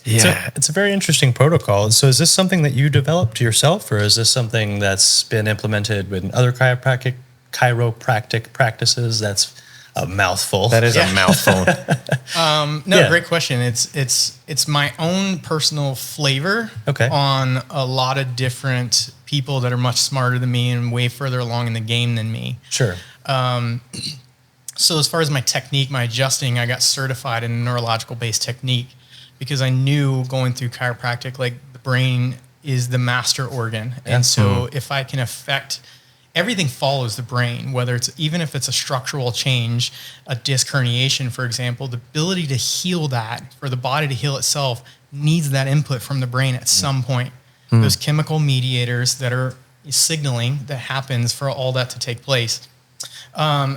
A: Yeah.
B: It's a very interesting protocol. So is this something that you developed yourself, or is this something that's been implemented with other chiropractic practices? That's a mouthful.
A: That is a mouthful.
D: Great question. It's my own personal flavor on a lot of different people that are much smarter than me and way further along in the game than me.
B: Sure.
D: So as far as my technique, my adjusting, I got certified in a neurological based technique because I knew going through chiropractic, like the brain is the master organ. And so if I can affect, everything follows the brain, whether it's, even if it's a structural change, a disc herniation, for example, the ability to heal that, for the body to heal itself, needs that input from the brain at some point. Those chemical mediators that are signaling that happens for all that to take place.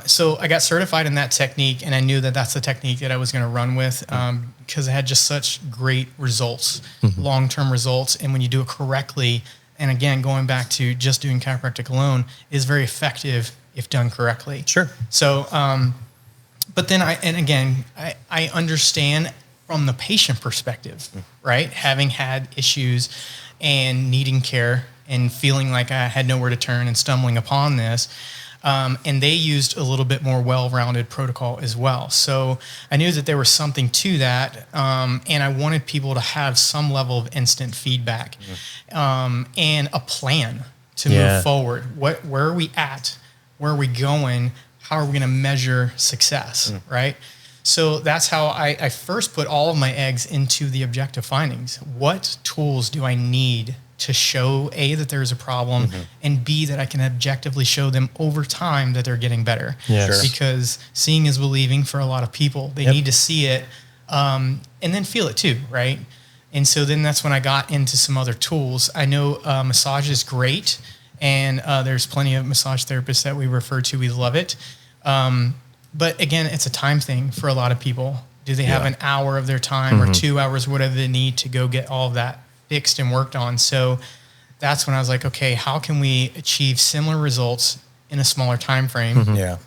D: So I got certified in that technique, and I knew that that's the technique that I was going to run with because it had just such great results, long-term results. And when you do it correctly, and again, going back to just doing chiropractic alone, is very effective if done correctly.
B: Sure.
D: So, but then I understand from the patient perspective, right? Having had issues and needing care and feeling like I had nowhere to turn and stumbling upon this. And they used a little bit more well-rounded protocol as well. So I knew that there was something to that. And I wanted people to have some level of instant feedback and a plan to move forward. Where are we at? Where are we going? How are we going to measure success? Right? So that's how I first put all of my eggs into the objective findings. What tools do I need to show A, that there's a problem, and B, that I can objectively show them over time that they're getting better.
A: Yes.
D: Because seeing is believing for a lot of people. They need to see it and then feel it too, right? And so then that's when I got into some other tools. I know massage is great, and there's plenty of massage therapists that we refer to. We love it. But again, it's a time thing for a lot of people. Do they have an hour of their time or 2 hours, whatever they need to go get all of that fixed and worked on? So that's when I was like, okay, how can we achieve similar results in a smaller time frame?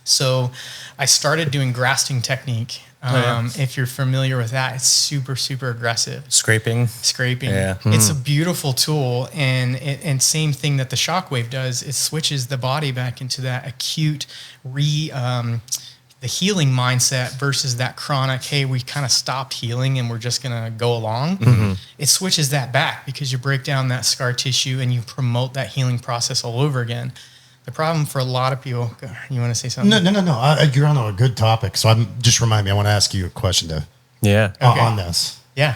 D: So I started doing grafting technique. If you're familiar with that, it's super, super aggressive. Scraping.
B: Yeah.
D: It's a beautiful tool. And same thing that the shockwave does, it switches the body back into that acute the healing mindset versus that chronic, hey, we kind of stopped healing and we're just going to go along. It switches that back because you break down that scar tissue and you promote that healing process all over again. The problem for a lot of people, you want to say something?
C: No. You're on a good topic. So just remind me, I want to ask you a question on this.
D: Yeah.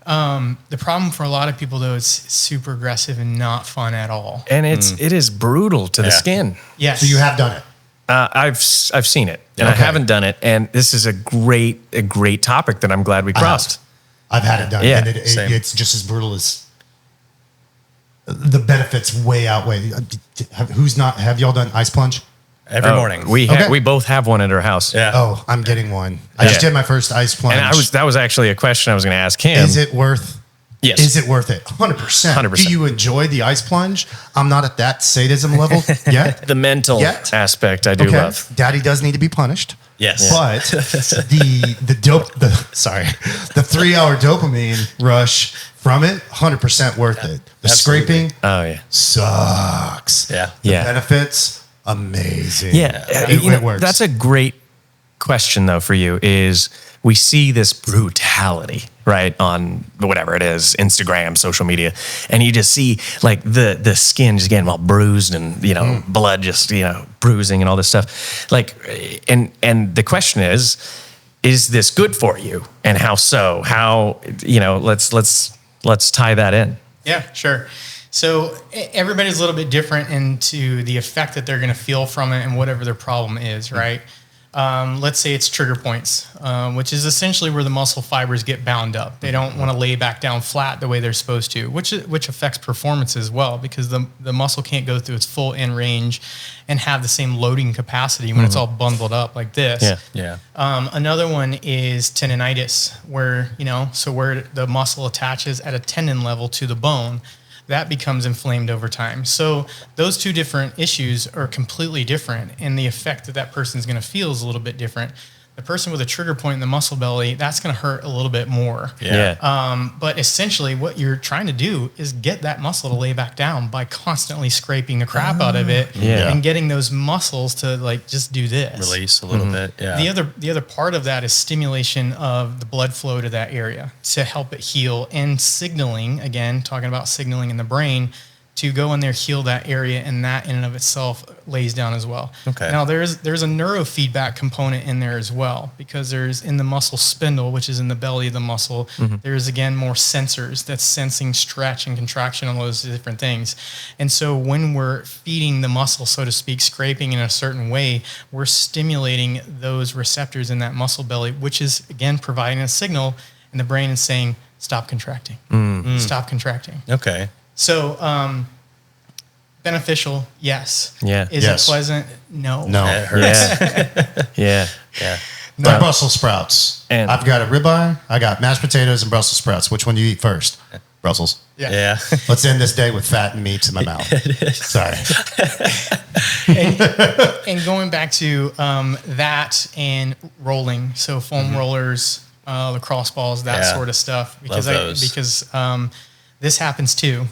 D: The problem for a lot of people, though, is super aggressive and not fun at all.
A: And it is brutal to the skin.
D: Yes.
C: So you have done it.
A: I've seen it, and I haven't done it. And this is a great topic that I'm glad we crossed.
C: I've had it done, and it's just as brutal as the benefits way outweigh. Have y'all done ice plunge?
B: Every morning.
A: We both have one at our house.
B: Yeah.
C: Oh, I'm getting one. I just did my first ice plunge.
A: And that was actually a question I was going to ask him.
C: Is it worth?
A: Yes.
C: Is it worth it? 100%.
A: 100%.
C: Do you enjoy the ice plunge? I'm not at that sadism level yet.
A: The mental aspect I do love.
C: Daddy does need to be punished.
B: Yes.
C: But the 3-hour dopamine rush from it, 100% worth it. The scraping sucks.
B: Yeah.
C: The benefits, amazing.
A: Yeah.
C: It works.
A: That's a great question, though, for you, is we see this brutality, right, on whatever it is, Instagram, social media, and you just see like the skin just getting all bruised and, blood just, bruising and all this stuff. Like, and the question is this good for you? And how so? How, let's tie that in.
D: Yeah, sure. So everybody's a little bit different into the effect that they're going to feel from it and whatever their problem is, right? Let's say it's trigger points, which is essentially where the muscle fibers get bound up. They don't want to lay back down flat the way they're supposed to, which affects performance as well, because the muscle can't go through its full end range and have the same loading capacity when it's all bundled up like this. Another one is tendonitis, where where the muscle attaches at a tendon level to the bone. That becomes inflamed over time. So those two different issues are completely different, and the effect that person's going to feel is a little bit different. The person with a trigger point in the muscle belly, that's going to hurt a little bit more. But essentially what you're trying to do is get that muscle to lay back down by constantly scraping the crap out of it and getting those muscles to like just do this.
B: Release a little bit.
D: The other part of that is stimulation of the blood flow to that area to help it heal, and signaling, again, talking about signaling in the brain, to go in there, heal that area, and that in and of itself lays down as well.
B: Okay.
D: Now there's a neurofeedback component in there as well, because there's in the muscle spindle, which is in the belly of the muscle, there's again more sensors that's sensing stretch and contraction, all those different things. And so when we're feeding the muscle, so to speak, scraping in a certain way, we're stimulating those receptors in that muscle belly, which is again providing a signal in the brain and saying, stop contracting, stop contracting.
B: Okay.
D: So, beneficial, yes. Is it pleasant? No.
B: It hurts.
C: No Brussels sprouts. And I've got a ribeye. I got mashed potatoes and Brussels sprouts. Which one do you eat first? Brussels.
B: Yeah.
C: Let's end this day with fat and meats in my mouth. Sorry.
D: And going back to that and rolling, so foam rollers, lacrosse balls, that sort of stuff. Because this happens too.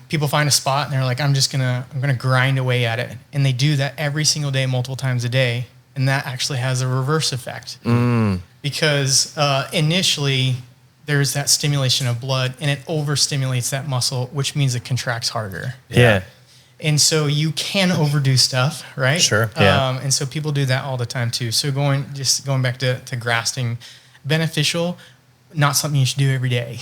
D: People find a spot and they're like, I'm gonna grind away at it, and they do that every single day, multiple times a day, and that actually has a reverse effect because initially there's that stimulation of blood, and it overstimulates that muscle, which means it contracts harder. And so you can overdo stuff, right?
B: Sure.
D: And so people do that all the time too. So going back to grasping, beneficial. Not something you should do every day.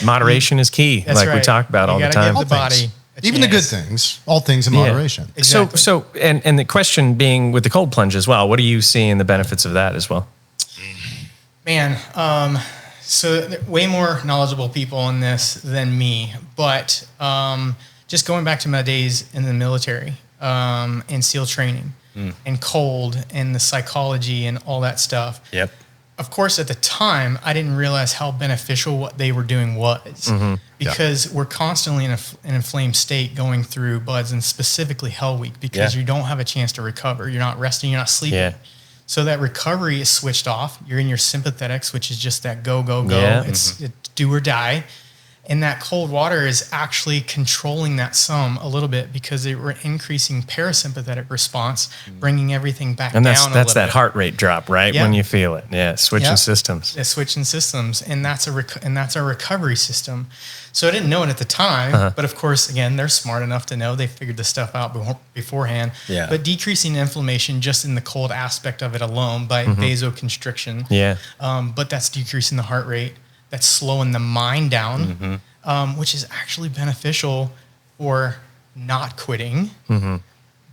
A: Moderation is key, like we talk about all the time.
D: Give the body
C: even the good things, all things in moderation.
D: Exactly.
A: So and the question being with the cold plunge as well, what do you see in the benefits of that as well?
D: Man, so way more knowledgeable people in this than me, but just going back to my days in the military and SEAL training and cold and the psychology and all that stuff. Of course, at the time, I didn't realize how beneficial what they were doing was because we're constantly in an inflamed state going through BUD/S, and specifically Hell Week, because you don't have a chance to recover. You're not resting, you're not sleeping. So that recovery is switched off. You're in your sympathetics, which is just that go, go, go. It's do or die. And that cold water is actually controlling that some a little bit, because we're increasing parasympathetic response, bringing everything back down a little bit.
A: And that's that heart rate drop, right? When you feel it. Switching systems.
D: Switching systems. And that's our recovery system. So I didn't know it at the time, but of course, again, they're smart enough to know. They figured this stuff out beforehand. But decreasing inflammation just in the cold aspect of it alone by vasoconstriction. But that's decreasing the heart rate. That's slowing the mind down, which is actually beneficial for not quitting.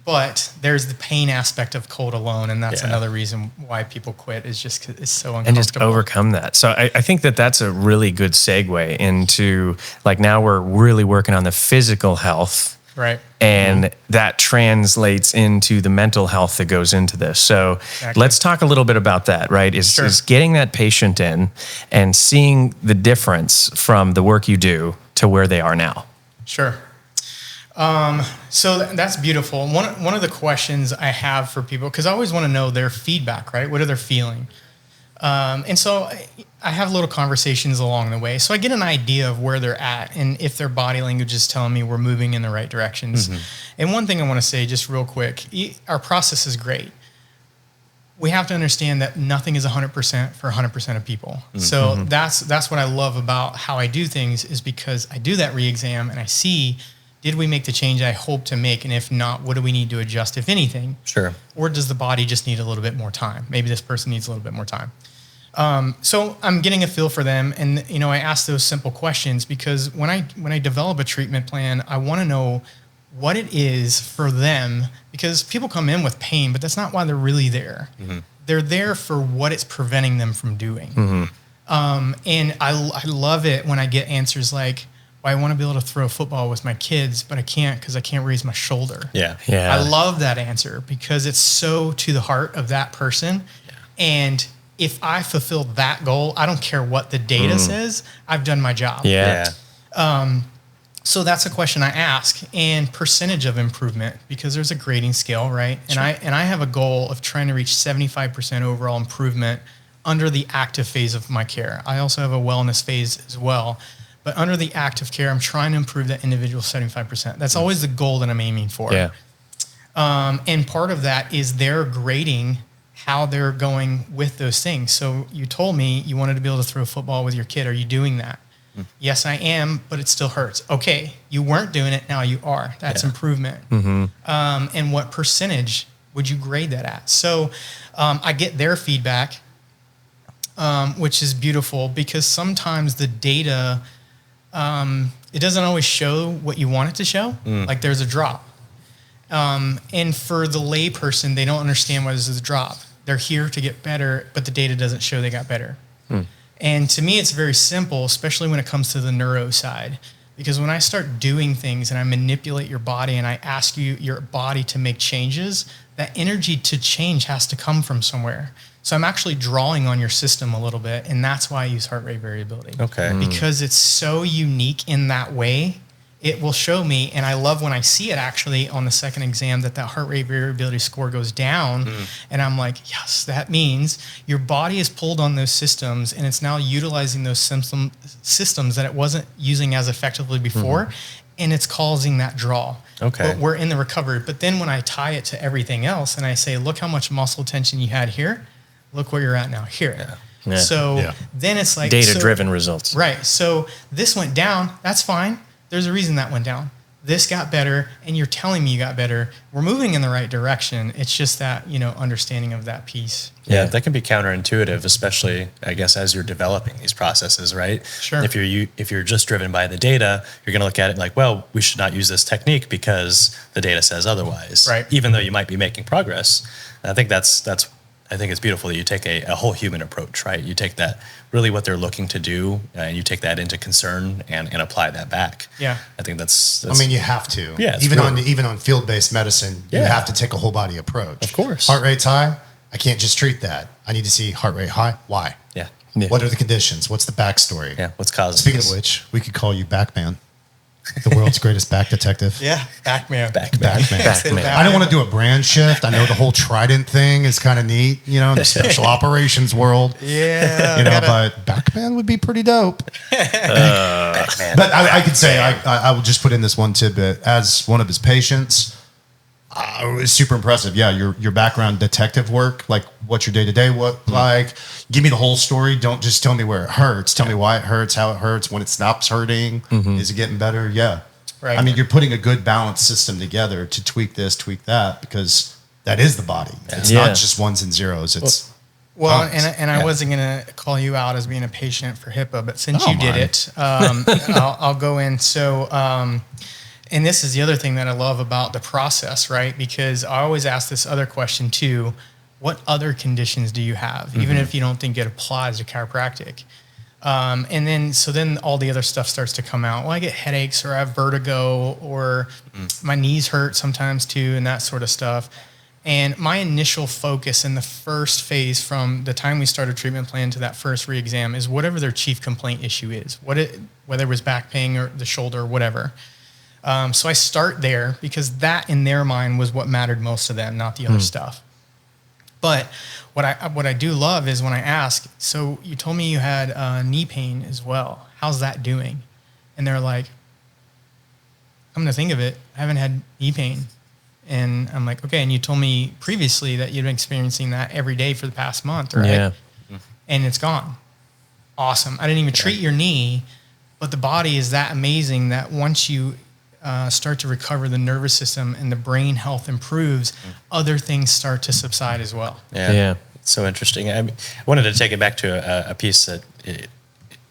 D: But there's the pain aspect of cold alone, and that's another reason why people quit, is just 'cause it's so uncomfortable.
A: And just overcome that. So I think that's a really good segue into, like, now we're really working on the physical health.
D: Right.
A: And that translates into the mental health that goes into this. So let's talk a little bit about that, right? Is getting that patient in and seeing the difference from the work you do to where they are now.
D: Sure. So that's beautiful. One of the questions I have for people, because I always want to know their feedback, right? What are they feeling? And so I have little conversations along the way. So I get an idea of where they're at and if their body language is telling me we're moving in the right directions. And one thing I want to say just real quick, our process is great. We have to understand that nothing is 100% for 100% of people. So that's what I love about how I do things, is because I do that re-exam and I see, did we make the change I hope to make? And if not, what do we need to adjust, if anything? Or does the body just need a little bit more time? Maybe this person needs a little bit more time. So I'm getting a feel for them, and I ask those simple questions because when I develop a treatment plan, I want to know what it is for them, because people come in with pain, but that's not why they're really there. They're there for what it's preventing them from doing. And I love it when I get answers like, well, I want to be able to throw a football with my kids, but I can't because I can't raise my shoulder.
B: Yeah.
D: I love that answer because it's so to the heart of that person. And if I fulfill that goal, I don't care what the data says, I've done my job. So that's a question I ask, and percentage of improvement, because there's a grading scale, right? Sure. And I have a goal of trying to reach 75% overall improvement under the active phase of my care. I also have a wellness phase as well, but under the active care, I'm trying to improve that individual 75%. That's always the goal that I'm aiming for. And part of that is their grading how they're going with those things. So you told me you wanted to be able to throw a football with your kid. Are you doing that? Yes, I am, but it still hurts. Okay, you weren't doing it, now you are. That's improvement. And what percentage would you grade that at? So I get their feedback, which is beautiful, because sometimes the data, it doesn't always show what you want it to show. Like there's a drop. And for the lay person, they don't understand why this is a drop. They're here to get better, but the data doesn't show they got better. And to me, it's very simple, especially when it comes to the neuro side, because when I start doing things and I manipulate your body and I ask your body to make changes, that energy to change has to come from somewhere. So I'm actually drawing on your system a little bit, and that's why I use heart rate variability. Because it's so unique in that way. It will show me, and I love when I see it actually on the second exam, that heart rate variability score goes down. And I'm like, yes, that means your body is pulled on those systems, and it's now utilizing those systems that it wasn't using as effectively before, and it's causing that draw. But we're in the recovery. But then when I tie it to everything else, and I say, look how much muscle tension you had here, look where you're at now here. So then it's like
A: data-driven results.
D: Right. So this went down. That's fine. There's a reason that went down. This got better, and you're telling me you got better. We're moving in the right direction. It's just that, understanding of that piece.
B: Yeah, that can be counterintuitive, especially, I guess, as you're developing these processes, right?
D: Sure.
B: If you're just driven by the data, you're going to look at it like, well, we should not use this technique because the data says otherwise.
D: Right.
B: Even though you might be making progress. And I think I think it's beautiful that you take a whole human approach, right? You take that, really what they're looking to do, and you take that into concern and apply that back.
D: Yeah.
B: I think that's
C: I mean, you have to.
B: Yeah.
C: Even on field-based medicine, you have to take a whole body approach.
B: Of course.
C: Heart rate's high. I can't just treat that. I need to see heart rate high. Why?
B: Yeah.
C: What are the conditions? What's the backstory?
B: Yeah. What's causing
C: Speaking
B: this?
C: of which, we could call you Backman, the world's greatest back detective.
D: Yeah. Backman.
C: Backman. I don't want to do a brand shift. I know the whole Trident thing is kind of neat, in the special operations world.
D: Yeah.
C: But Backman would be pretty dope. But I could say, I will just put in this one tidbit. As one of his patients, it was super impressive. Yeah, your background detective work, like what's your day-to-day like? Give me the whole story. Don't just tell me where it hurts. Tell me why it hurts, how it hurts, when it stops hurting. Is it getting better? Yeah.
D: Right.
C: I mean, you're putting a good balanced system together to tweak this, tweak that, because that is the body. It's not just ones and zeros. It's
D: I wasn't going to call you out as being a patient for HIPAA, but since you did it, I'll go in. So, and this is the other thing that I love about the process, right? Because I always ask this other question too: what other conditions do you have, even if you don't think it applies to chiropractic? And then all the other stuff starts to come out. Well, I get headaches, or I have vertigo, or my knees hurt sometimes too, and that sort of stuff. And my initial focus in the first phase, from the time we start a treatment plan to that first re-exam, is whatever their chief complaint issue is, whether it was back pain or the shoulder or whatever. So I start there, because that in their mind was what mattered most to them, not the other stuff. But what I do love is when I ask, so you told me you had knee pain as well. How's that doing? And they're like, come to think of it, I haven't had knee pain. And I'm like, okay, and you told me previously that you've been experiencing that every day for the past month, right?
A: Yeah.
D: And it's gone. Awesome. I didn't even treat your knee, but the body is that amazing that once you start to recover the nervous system and the brain health improves, other things start to subside as well.
B: Yeah. It's so interesting. I wanted to take it back to a piece that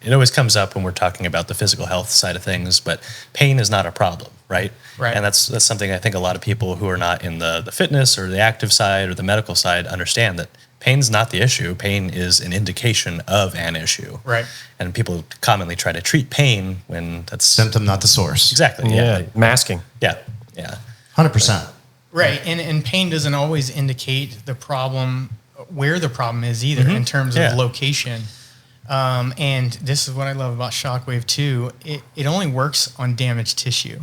B: it always comes up when we're talking about the physical health side of things, but pain is not a problem, right?
D: Right.
B: And that's something I think a lot of people who are not in the fitness or the active side or the medical side understand, that pain's not the issue. Pain is an indication of an issue.
D: Right.
B: And people commonly try to treat pain when that's
C: Symptom, not the source.
B: exactly.
A: Yeah, masking.
B: Yeah. Yeah.
C: 100%.
D: Right. And pain doesn't always indicate the problem, where the problem is either, in terms of
B: Yeah.
D: location. And this is what I love about shockwave too. It only works on damaged tissue.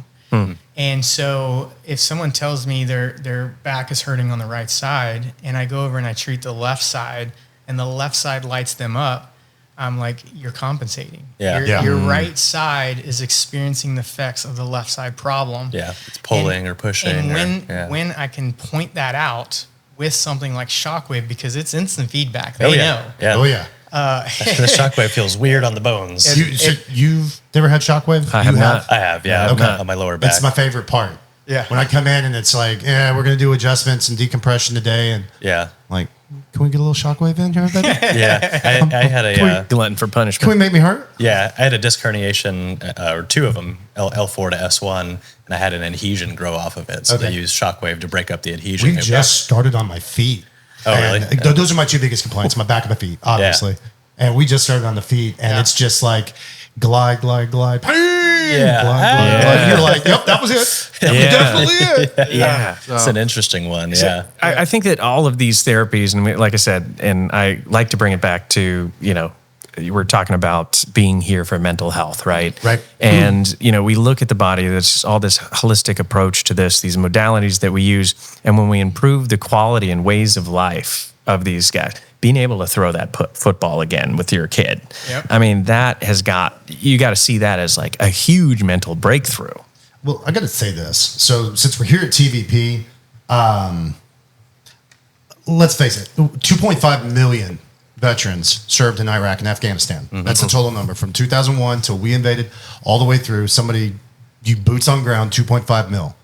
D: And so if someone tells me their back is hurting on the right side, and I go over and I treat the left side, and the left side lights them up, I'm like, you're compensating.
B: Yeah.
D: Your right side is experiencing the effects of the left side problem.
B: Yeah. It's pulling or pushing.
D: And when I can point that out with something like shockwave, because it's instant feedback,
B: Oh,
D: they
B: yeah.
D: know.
B: Yeah.
C: Oh, yeah.
B: The shockwave feels weird on the bones.
C: You've never had shockwave?
A: I have not.
B: I have, yeah.
C: Okay.
B: On my lower back.
C: It's my favorite part.
D: Yeah.
C: When I come in and it's like, yeah, we're going to do adjustments and decompression today. And
B: yeah.
C: like, can we get a little shockwave in here, baby?
B: Yeah. I had a,
A: Glutton for
C: Can
A: punishment.
C: we make me hurt?
B: yeah, I had a disc herniation, or two of them, L4 to S1, and I had an adhesion grow off of it. So
C: Okay.
B: they used shockwave to break up the adhesion.
C: We just started on my feet.
B: Oh,
C: And
B: really?
C: those are my two biggest complaints, my back and my feet, obviously. And we just started on the feet, and it's just like glide, glide, glide, pain,
B: Yeah.
C: glide, glide, glide. You're like, yep, that was it. That was definitely it.
A: Yeah.
B: It's an interesting one, yeah.
A: I think that all of these therapies, and like I said, and I like to bring it back to, we're talking about being here for mental health, right?
C: Right.
A: And, we look at the body, there's all this holistic approach to this, these modalities that we use. And when we improve the quality and ways of life of these guys, being able to throw that football again with your kid.
D: Yep.
A: I mean, you got to see that as like a huge mental breakthrough.
C: Well, I got to say this. So since we're here at TVP, let's face it, 2.5 million veterans served in Iraq and Afghanistan. That's the total number from 2001 till we invaded all the way through. You boots on ground, 2.5 mil.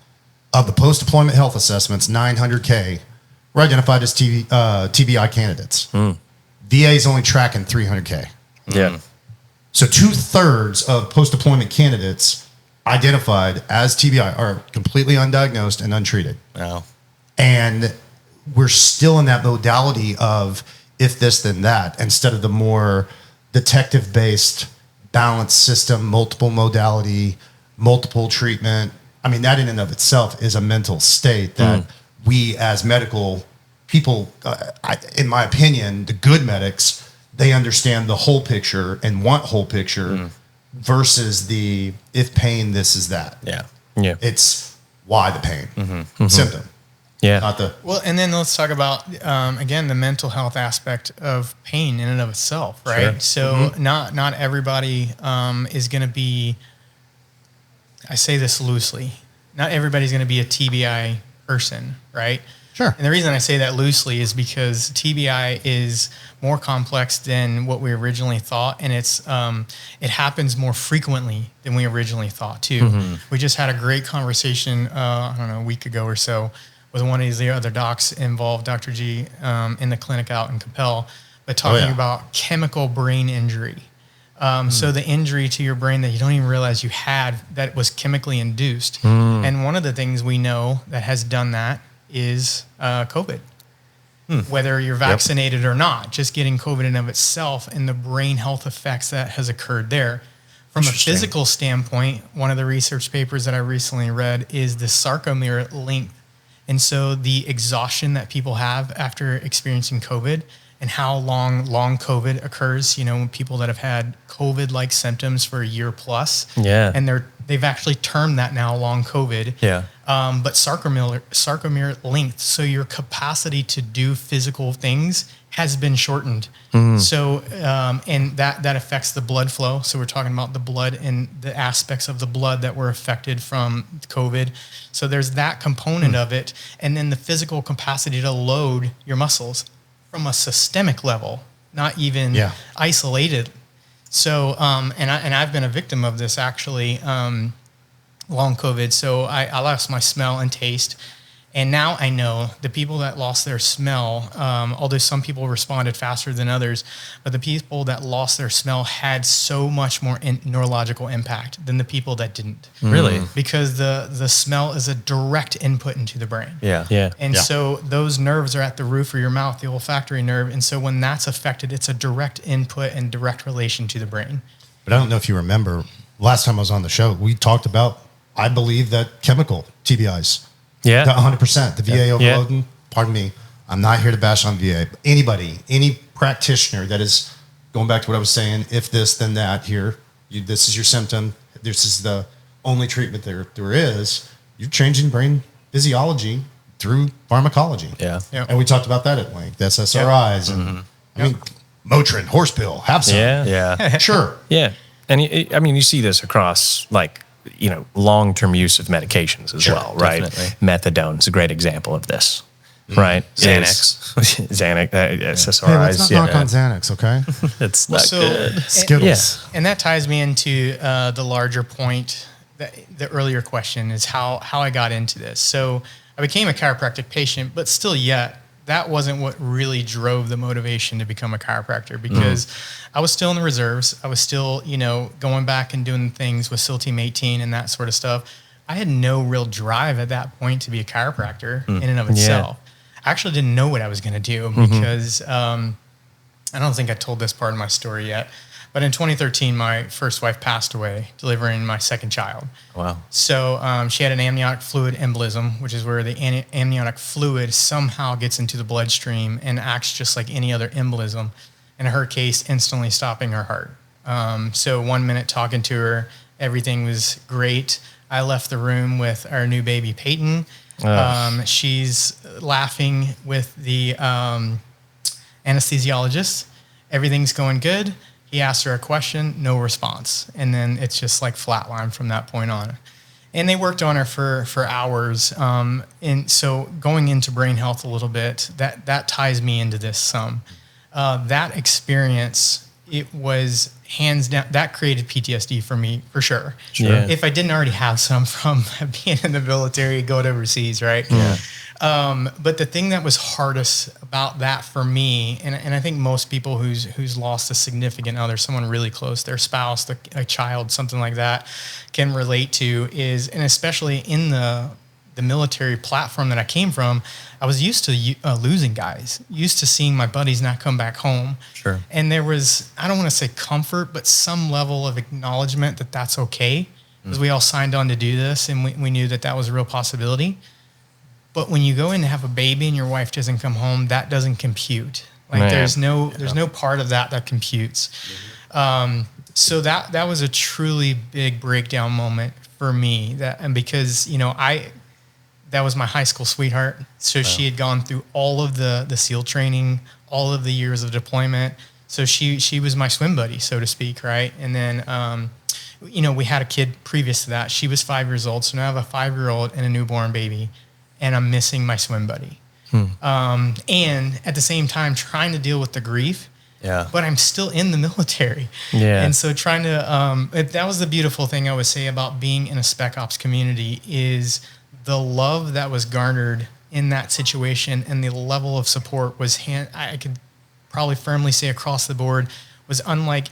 C: Of the post-deployment health assessments, 900K were identified as TBI candidates. VA is only tracking 300K.
A: Yeah.
C: So 2/3 of post-deployment candidates identified as TBI are completely undiagnosed and untreated.
B: Oh.
C: And we're still in that modality of if this, then that, instead of the more detective-based balanced system, multiple modality, multiple treatment. I mean, that in and of itself is a mental state that we as medical people, in my opinion, the good medics, they understand the whole picture and want whole picture versus the if pain, this is that.
B: Yeah.
A: Yeah.
C: It's why the pain symptom,
A: Yeah.
C: not the.
D: Well, and then let's talk about, again, the mental health aspect of pain in and of itself, right?
B: Sure.
D: So not everybody is going to be, I say this loosely, not everybody's going to be a TBI person, right?
C: Sure.
D: And the reason I say that loosely is because TBI is more complex than what we originally thought, and it happens more frequently than we originally thought too. We just had a great conversation, I don't know, a week ago or so, with one of the other docs involved, Dr. G, in the clinic out in Capel, but talking about chemical brain injury. So the injury to your brain that you don't even realize you had that was chemically induced. And one of the things we know that has done that is COVID. Whether you're vaccinated or not, just getting COVID in and of itself and the brain health effects that has occurred there. From a physical standpoint, one of the research papers that I recently read is the sarcomere length. And so the exhaustion that people have after experiencing COVID and how long COVID occurs, people that have had COVID-like symptoms for a year plus.
A: Yeah.
D: And they've actually termed that now long COVID.
A: Yeah.
D: But sarcomere length, so your capacity to do physical things has been shortened. So, and that affects the blood flow. So we're talking about the blood and the aspects of the blood that were affected from COVID. So there's that component of it. And then the physical capacity to load your muscles from a systemic level, not even isolated. So, and I've been a victim of this actually, long COVID. So I lost my smell and taste. And now I know the people that lost their smell, although some people responded faster than others, but the people that lost their smell had so much more neurological impact than the people that didn't.
A: Really?
D: Because the smell is a direct input into the brain.
B: Yeah.
A: Yeah.
D: And so those nerves are at the roof of your mouth, the olfactory nerve. And so when that's affected, it's a direct input and direct relation to the brain.
C: But I don't know if you remember, last time I was on the show, we talked about, I believe, that chemical TBIs.
A: Yeah.
C: 100%. The VA overloading, pardon me, I'm not here to bash on VA. But anybody, any practitioner that is, going back to what I was saying, if this, then that, here, this is your symptom, this is the only treatment there is, you're changing brain physiology through pharmacology.
B: Yeah.
D: Yep.
C: And we talked about that at length, SSRIs. And I mean, Motrin, horse pill, have some.
A: Yeah.
B: Yeah.
C: Sure.
A: Yeah. And I mean, you see this across long-term use of medications as well, right?
B: Definitely.
A: Methadone is a great example of this, right?
B: Xanax.
A: Xanax,
C: Hey,
A: SSRIs.
C: let's not knock on Xanax, okay?
A: It's not good.
C: Skittles.
D: And that ties me into the larger point, the earlier question is how I got into this. So I became a chiropractic patient, but still yet, that wasn't what really drove the motivation to become a chiropractor, because I was still in the reserves. I was still, going back and doing things with SEAL Team 18 and that sort of stuff. I had no real drive at that point to be a chiropractor in and of itself. I actually didn't know what I was going to do because I don't think I told this part of my story yet. But in 2013, my first wife passed away, delivering my second child.
B: Wow.
D: So she had an amniotic fluid embolism, which is where the amniotic fluid somehow gets into the bloodstream and acts just like any other embolism. In her case, instantly stopping her heart. So 1 minute talking to her, everything was great. I left the room with our new baby, Peyton. She's laughing with the anesthesiologist. Everything's going good. He asked her a question, no response. And then it's just like flatline from that point on. And they worked on her for hours. And so going into brain health a little bit, that ties me into this some. That experience, it was hands down, that created PTSD for me, for sure.
A: Yeah.
D: If I didn't already have some from being in the military, going overseas, right? Yeah. But the thing that was hardest about that for me, and I think most people who's lost a significant other, someone really close, their spouse, a child, something like that, can relate to is, and especially in the military platform that I came from, I was used to losing guys, used to seeing my buddies not come back home.
B: Sure.
D: And there was, I don't want to say comfort, but some level of acknowledgement that that's okay, because we all signed on to do this, and we knew that was a real possibility. But when you go in to have a baby and your wife doesn't come home, that doesn't compute. Like
A: Man.
D: there's no part of that computes. So that was a truly big breakdown moment for me. Because that was my high school sweetheart. So she had gone through all of the SEAL training, all of the years of deployment. So she was my swim buddy, so to speak, right? And then we had a kid previous to that. She was 5 years old. So now I have a 5-year-old and a newborn baby. And I'm missing my swim buddy. And at the same time, trying to deal with the grief, but I'm still in the military.
A: Yeah.
D: And so trying to, that was the beautiful thing I would say about being in a spec ops community is the love that was garnered in that situation and the level of support was, I could probably firmly say across the board, was unlike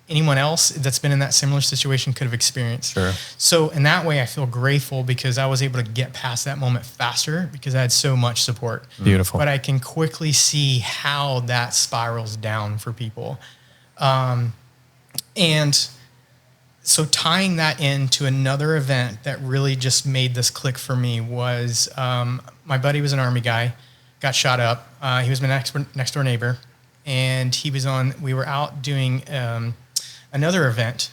D: anyone else that's been in that similar situation could have experienced.
B: Sure.
D: So in that way, I feel grateful because I was able to get past that moment faster because I had so much support.
A: Beautiful.
D: But I can quickly see how that spirals down for people. And so tying that into another event that really just made this click for me was my buddy was an Army guy, got shot up. He was my next door neighbor. And we were out doing another event,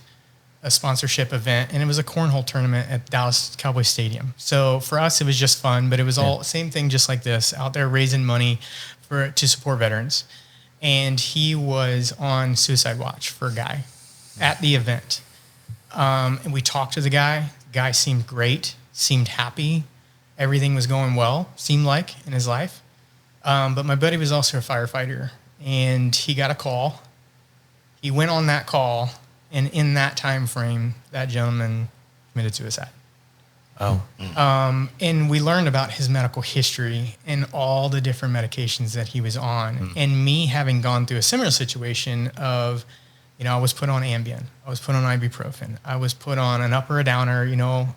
D: a sponsorship event, and it was a cornhole tournament at Dallas Cowboys Stadium. So for us, it was just fun, but it was all same thing, just like this, out there raising money to support veterans. And he was on suicide watch for a guy at the event. And we talked to the guy. The guy seemed great, seemed happy. Everything was going well, seemed like, in his life. But my buddy was also a firefighter, and he got a call. He went on that call, and in that time frame, that gentleman committed suicide.
B: Oh.
D: And we learned about his medical history and all the different medications that he was on. And me having gone through a similar situation of, I was put on Ambien, I was put on ibuprofen, I was put on an upper or downer,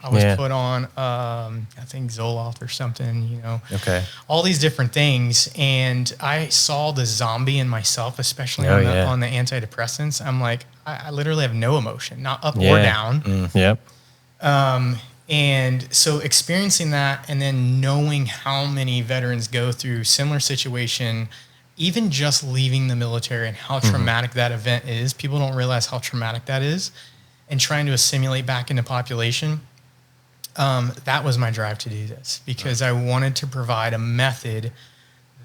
D: I was put on, I think Zoloft or something,
B: Okay.
D: all these different things. And I saw the zombie in myself, especially on the antidepressants. I'm like, I literally have no emotion, not up or down.
A: Yep.
D: And so experiencing that and then knowing how many veterans go through similar situation, even just leaving the military and how traumatic that event is, people don't realize how traumatic that is, and trying to assimilate back into population. That was my drive to do this, because I wanted to provide a method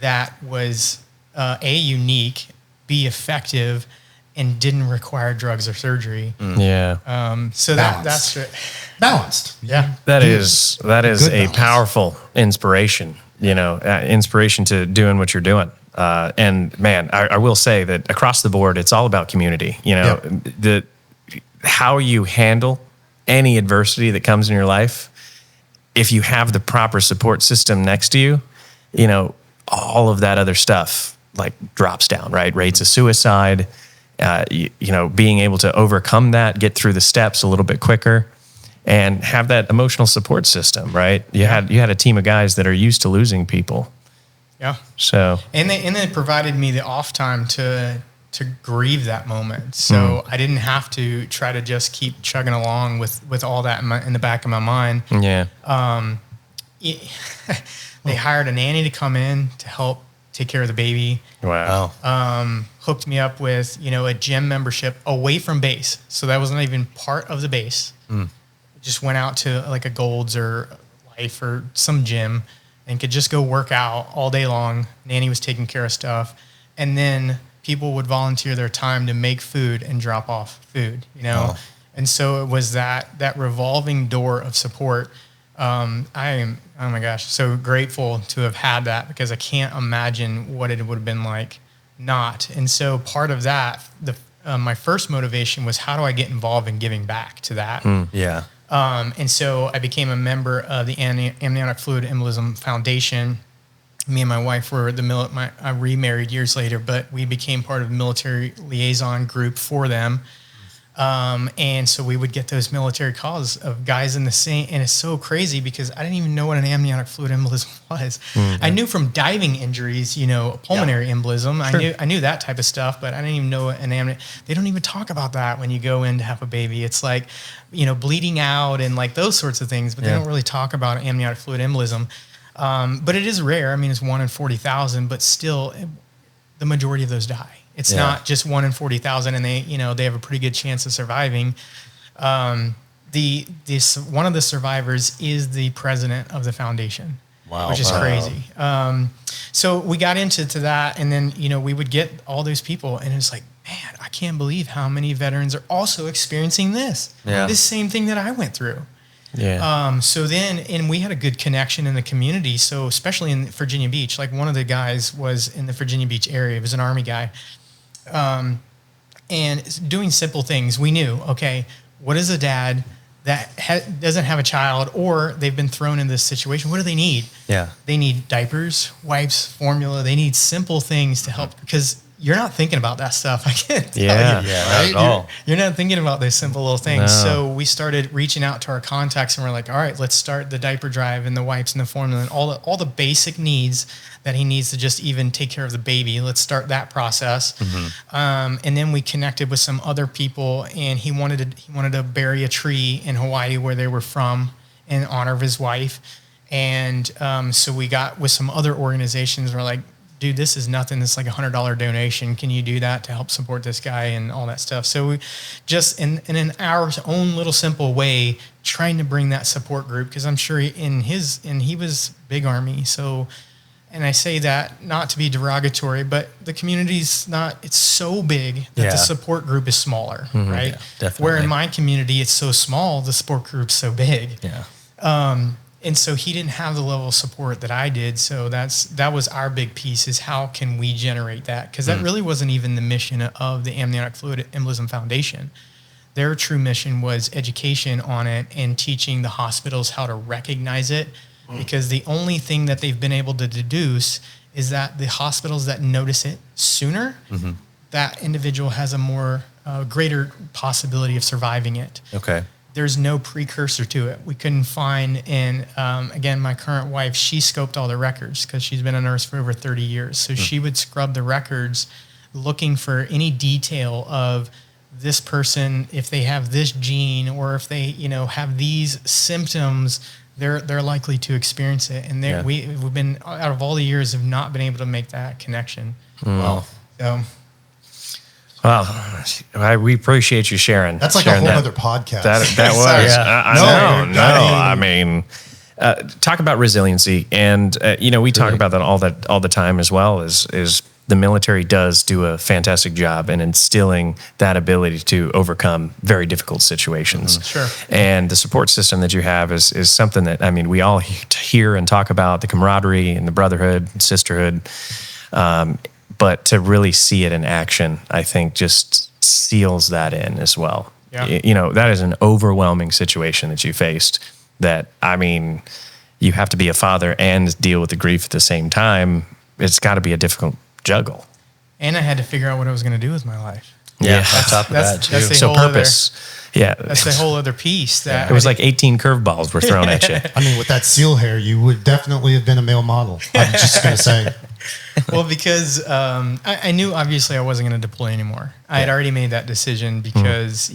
D: that was A, unique, B, effective, and didn't require drugs or surgery.
A: Yeah.
D: So that's it.
C: Balanced.
D: Yeah.
A: That is
C: Good
A: a
C: balance.
A: powerful inspiration, inspiration to doing what you're doing. And man, I will say that across the board, it's all about community. How you handle any adversity that comes in your life, if you have the proper support system next to you, all of that other stuff like drops down, right? Rates of suicide, being able to overcome that, get through the steps a little bit quicker, and have that emotional support system, right? You had a team of guys that are used to losing people.
D: Yeah.
A: So
D: and they provided me the off time to grieve that moment. So I didn't have to try to just keep chugging along with all that in the back of my mind.
A: Yeah.
D: They hired a nanny to come in to help take care of the baby.
A: Wow.
D: Hooked me up with, a gym membership away from base. So that wasn't even part of the base. Just went out to like a Gold's or Life or some gym and could just go work out all day long. Nanny was taking care of stuff. And then people would volunteer their time to make food and drop off food, And so it was that revolving door of support. I am, oh my gosh, so grateful to have had that, because I can't imagine what it would have been like not. And so part of that, my first motivation was, how do I get involved in giving back to that?
B: Yeah.
D: And so I became a member of the Amniotic Fluid Embolism Foundation. Me and my wife were I remarried years later, but we became part of the military liaison group for them. And so we would get those military calls of guys in the same, and it's so crazy because I didn't even know what an amniotic fluid embolism was. I knew from diving injuries, pulmonary embolism. Sure. I knew that type of stuff, but I didn't even know an amniotic. They don't even talk about that when you go in to have a baby. It's like, bleeding out and like those sorts of things, but they don't really talk about amniotic fluid embolism. But it is rare. I mean, it's 1 in 40,000, but still the majority of those die. It's not just 1 in 40,000 and they have a pretty good chance of surviving. One of the survivors is the president of the foundation.
B: Wow.
D: Which is crazy. So we got into that, and then, we would get all those people, and it's like, man, I can't believe how many veterans are also experiencing this.
B: Yeah.
D: This same thing that I went through.
A: Yeah.
D: So then, and we had a good connection in the community. So especially in Virginia Beach, like one of the guys was in the Virginia Beach area. He was an Army guy. And doing simple things. We knew, okay, what is a dad that doesn't have a child, or they've been thrown in this situation? What do they need?
B: Yeah.
D: They need diapers, wipes, formula. They need simple things to help, because you're not thinking about that stuff. I can't tell you.
B: Yeah, not at all.
D: You're not thinking about those simple little things.
A: No.
D: So we started reaching out to our contacts, and we're like, all right, let's start the diaper drive and the wipes and the formula and all the basic needs that he needs to just even take care of the baby. Let's start that process. And then we connected with some other people, and he wanted to bury a tree in Hawaii where they were from in honor of his wife. And so we got with some other organizations. We're like, dude, this is nothing. It's like $100 donation. Can you do that to help support this guy and all that stuff? So we just in our own little simple way, trying to bring that support group, because I'm sure he was big Army. So, and I say that not to be derogatory, but the community's it's so big that the support group is smaller, right?
B: Yeah, definitely.
D: Where in my community, it's so small, the support group's so big.
B: Yeah.
D: And so he didn't have the level of support that I did. So that was our big piece, is how can we generate that? Because that really wasn't even the mission of the Amniotic Fluid Embolism Foundation. their true mission was education on it and teaching the hospitals how to recognize it, because the only thing that they've been able to deduce is that the hospitals that notice it sooner, that individual has a more greater possibility of surviving it.
B: Okay.
D: There's no precursor to it. We couldn't find, and again, my current wife, she scoped all the records because she's been a nurse for over 30 years. So she would scrub the records looking for any detail of this person, if they have this gene or if they, have these symptoms, they're likely to experience it. And we've been, out of all the years, have not been able to make that connection.
B: Wow.
D: So.
A: Well, we appreciate you sharing.
C: That's like
A: sharing
C: a whole other podcast.
A: That was. I know. I mean, talk about resiliency, and we talk about that all the time as well. Is the military does do a fantastic job in instilling that ability to overcome very difficult situations.
D: Sure.
A: And the support system that you have is something that, I mean, we all hear and talk about the camaraderie and the brotherhood and sisterhood. But to really see it in action, I think just seals that in as well. Yeah. That is an overwhelming situation that you faced that, I mean, you have to be a father and deal with the grief at the same time. It's got to be a difficult juggle.
D: And I had to figure out what I was going to do with my life.
B: Yeah. On top of that, too.
D: That's the
A: So
D: whole
A: purpose.
D: That's the whole other piece. That
A: it was like 18 curveballs were thrown at you.
C: I mean, with that seal hair, you would definitely have been a male model. I'm just going to say.
D: Well, because I knew obviously I wasn't going to deploy anymore. I had already made that decision because,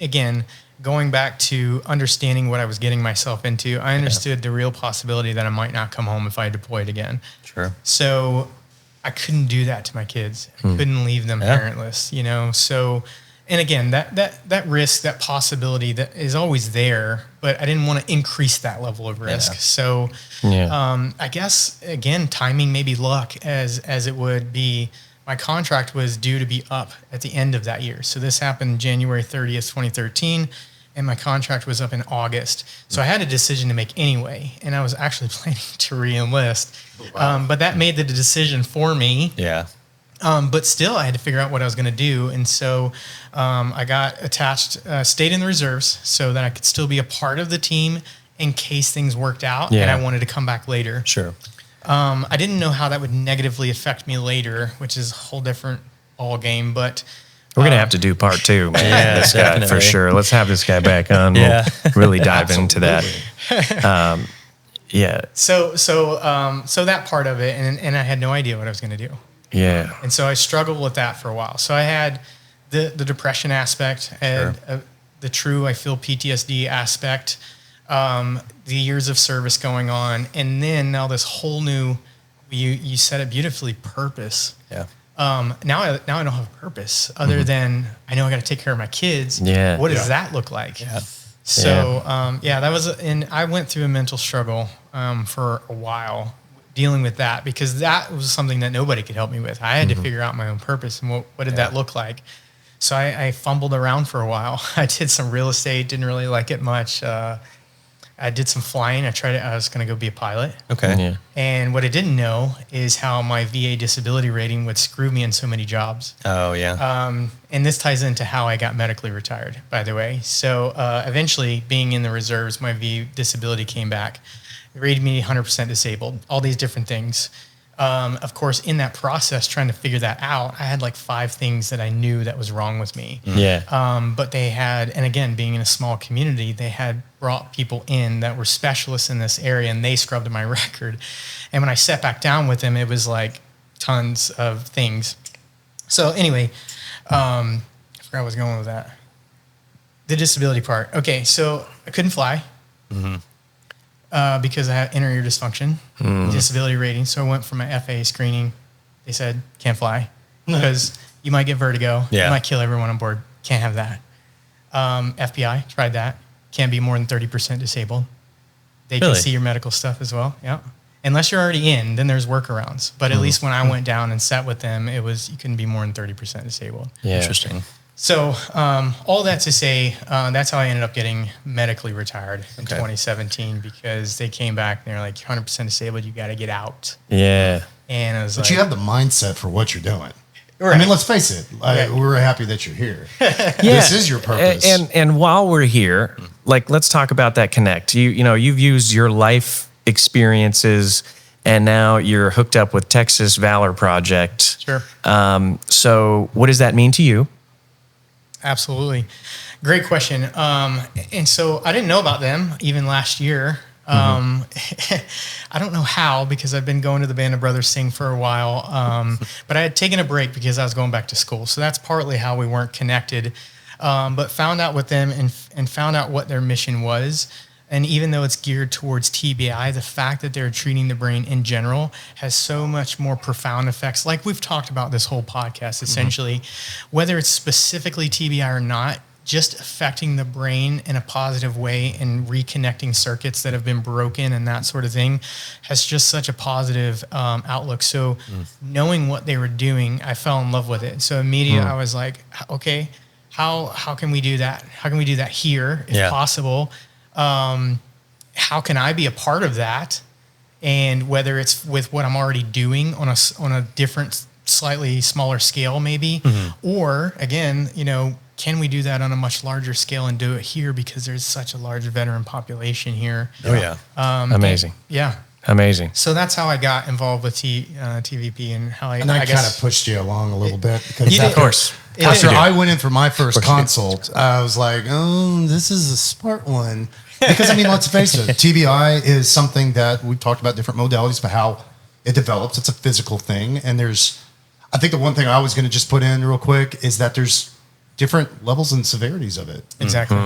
D: again, going back to understanding what I was getting myself into, I understood the real possibility that I might not come home if I deployed again.
B: Sure.
D: So I couldn't do that to my kids. I couldn't leave them parentless, So, and again, that risk, that possibility that is always there, but I didn't want to increase that level of risk. So, I guess again, timing, maybe luck, as it would be. My contract was due to be up at the end of that year. So this happened January 30th, 2013, and my contract was up in August. So I had a decision to make anyway, and I was actually planning to re-enlist. But that made the decision for me.
B: Yeah.
D: But still, I had to figure out what I was going to do. And so I got attached, stayed in the reserves so that I could still be a part of the team in case things worked out and I wanted to come back later.
B: Sure.
D: I didn't know how that would negatively affect me later, which is a whole different ball game. But
A: we're going to have to do part 2, man.
B: Yeah,
A: this guy
B: definitely.
A: for sure. Let's have this guy back on. We'll really dive into that.
D: So that part of it, and I had no idea what I was going to do.
A: Yeah.
D: And so I struggled with that for a while. So I had the depression aspect, and the true, I feel, PTSD aspect, the years of service going on, and then now this whole new, you said it beautifully, purpose.
B: Yeah.
D: Now I don't have a purpose other than I know I got to take care of my kids.
A: Yeah.
D: What does that look like?
B: Yeah.
D: So, that was, and I went through a mental struggle for a while dealing with that, because that was something that nobody could help me with. I had to figure out my own purpose and what did that look like. So I fumbled around for a while. I did some real estate, didn't really like it much. I did some flying. I was going to go be a pilot.
B: Okay.
A: Yeah.
D: And what I didn't know is how my VA disability rating would screw me in so many jobs.
B: Oh, yeah.
D: And this ties into how I got medically retired, by the way. So eventually, being in the reserves, my VA disability came back. It rated me 100% disabled, all these different things. Of course, in that process, trying to figure that out, I had like 5 things that I knew that was wrong with me.
A: Yeah.
D: But they had, and again, being in a small community, they had brought people in that were specialists in this area, and they scrubbed my record. And when I sat back down with them, it was like tons of things. So anyway, I forgot where I was going with that. The disability part. Okay, so I couldn't fly. Because I had inner ear dysfunction, disability rating. So I went for my FAA screening. They said, can't fly because you might get vertigo.
B: Yeah.
D: You might kill everyone on board. Can't have that. FBI, tried that. Can't be more than 30% disabled. They can see your medical stuff as well. Yeah. Unless you're already in, then there's workarounds. But at least when I went down and sat with them, it was, you couldn't be more than 30% disabled.
A: Yeah.
B: Interesting.
D: So all that to say, that's how I ended up getting medically retired in 2017, because they came back and they're like, you're 100% disabled. You got to get out.
A: Yeah.
D: And I was
C: But
D: like,
C: you have the mindset for what you're doing. I mean, let's face it. We're happy that you're here. This is your purpose.
A: And while we're here, like, let's talk about that connect. You've used your life experiences, and now you're hooked up with Texas Valor Project.
D: Sure.
A: So what does that mean to you?
D: Absolutely. Great question. And so I didn't know about them even last year. I don't know how, because I've been going to the Band of Brothers Sing for a while. But I had taken a break because I was going back to school. So that's partly how we weren't connected. But found out with them and found out what their mission was. And even though it's geared towards TBI, the fact that they're treating the brain in general has so much more profound effects. Like we've talked about this whole podcast, essentially, whether it's specifically TBI or not, just affecting the brain in a positive way and reconnecting circuits that have been broken and that sort of thing has just such a positive outlook. So knowing what they were doing, I fell in love with it. So immediately I was like, okay, how can we do that? How can we do that here if possible? How can I be a part of that? And whether it's with what I'm already doing on a different, slightly smaller scale, maybe, or again, can we do that on a much larger scale and do it here because there's such a large veteran population here?
B: Oh yeah.
A: Amazing. Amazing.
D: So that's how I got involved with TVP and how I
C: kind
D: guess
C: of pushed you along a little bit because
A: Of course.
C: after I went in for my first consult, I was like, oh, this is a smart one. Because, I mean, let's face it, TBI is something that we've talked about different modalities, but how it develops. It's a physical thing. And I think the one thing I was going to just put in real quick is that there's different levels and severities of it.
D: Exactly.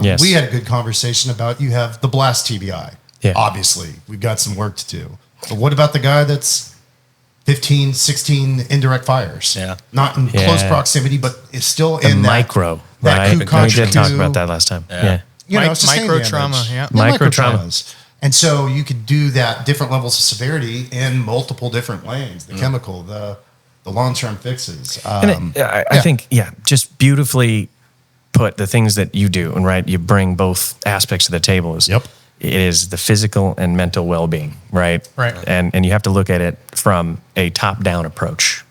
A: Yes.
C: We had a good conversation about you have the blast TBI.
A: Yeah.
C: Obviously, we've got some work to do. But what about the guy that's 15, 16 indirect fires?
B: Yeah.
C: Not in close proximity, but is still
A: The
C: in
A: micro,
C: that
A: right? We
C: Kukoc
A: did talk
C: to-
A: about that last time. Yeah.
C: sustained
D: micro
C: damage.
D: trauma, yeah.
A: Micro trauma.
C: Microtraumas. And so you could do that different levels of severity in multiple different lanes, the chemical, the long-term fixes.
A: And I think, just beautifully put, the things that you do, and right, you bring both aspects to the table. It is the physical and mental well-being, right?
D: Right.
A: And you have to look at it from a top-down approach.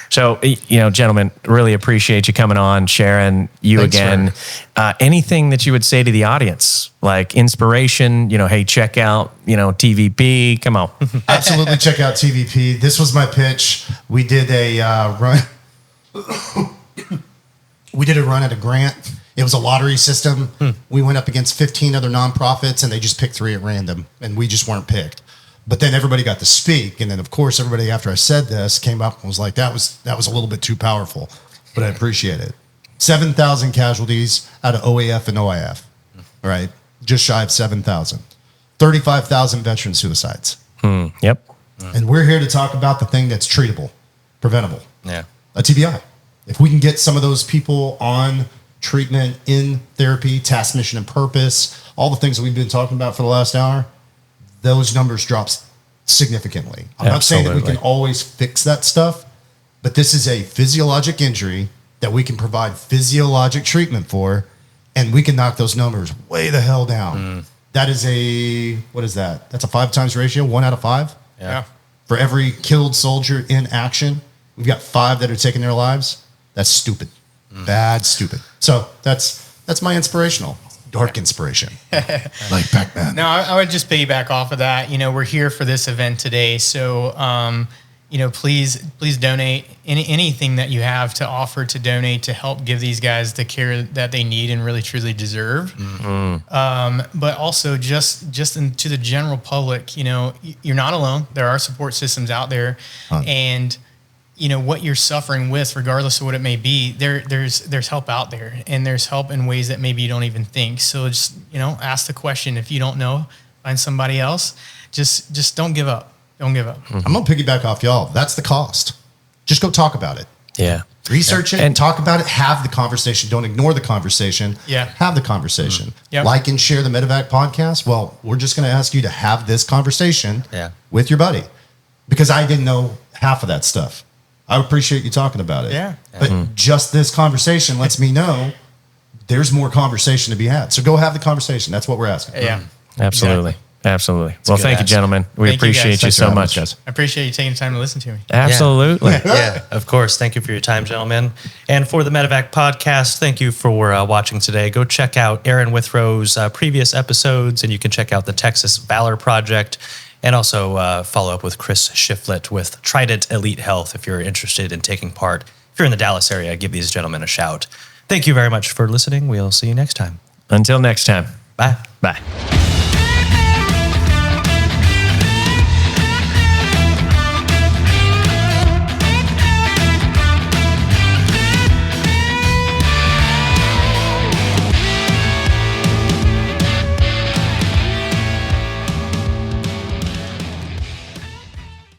A: So, gentlemen, really appreciate you coming on, sharing you
C: Thanks,
A: again. Anything that you would say to the audience, like inspiration, hey, check out, TVP, come on.
C: Absolutely check out TVP. This was my pitch. We did a run. We did a run at a grant. It was a lottery system. We went up against 15 other nonprofits, and they just picked 3 at random, and we just weren't picked. But then everybody got to speak, and then of course everybody after I said this came up and was like, "That was a little bit too powerful," but I appreciate it. 7,000 casualties out of OAF and OIF, right? Just shy of 7,000. 35,000 veteran suicides.
A: Yep.
C: And we're here to talk about the thing that's treatable, preventable.
B: Yeah.
C: A TBI. If we can get some of those people on treatment, in therapy, task, mission, and purpose, all the things that we've been talking about for the last hour, those numbers drop significantly. I'm not saying that we can always fix that stuff, but this is a physiologic injury that we can provide physiologic treatment for, and we can knock those numbers way the hell down. That is what is that? That's a 5 times ratio, 1 out of 5.
D: Yeah.
C: For every killed soldier in action, we've got 5 that are taking their lives. That's stupid. Bad, stupid. So that's my inspirational. Dark inspiration. Like Pac-Man.
D: No, I would just piggyback off of that. We're here for this event today. So, please donate anything that you have to offer to donate to help give these guys the care that they need and really truly deserve. But also just to the general public, you're not alone. There are support systems out there, and what you're suffering with, regardless of what it may be, there's help out there, and there's help in ways that maybe you don't even think. So just, ask the question. If you don't know, find somebody else. Just don't give up. Don't give up.
C: I'm going to piggyback off y'all. That's the cost. Just go talk about it.
A: Yeah.
C: Research it and talk about it. Have the conversation. Don't ignore the conversation.
D: Yeah.
C: Have the conversation.
D: Yep.
C: Like and share the Medevac podcast. Well, we're just going to ask you to have this conversation with your buddy, because I didn't know half of that stuff. I appreciate you talking about it.
D: Yeah.
C: But just this conversation lets me know there's more conversation to be had. So go have the conversation. That's what we're asking.
D: Yeah.
A: Absolutely.
D: Exactly.
A: Absolutely. Well, thank you, gentlemen. We
D: Thank you, guys.
A: appreciate you
D: Thanks
A: so much.
D: I appreciate you taking the time to listen to me.
A: Absolutely.
B: Yeah, of course. Thank you for your time, gentlemen. And for the Medevac podcast, thank you for watching today. Go check out Aaron Withrow's previous episodes, and you can check out the Texas Valor Project, and also follow up with Chris Shiflett with Trident Elite Health if you're interested in taking part. If you're in the Dallas area, give these gentlemen a shout. Thank you very much for listening. We'll see you next time.
A: Until next time.
B: Bye.
A: Bye.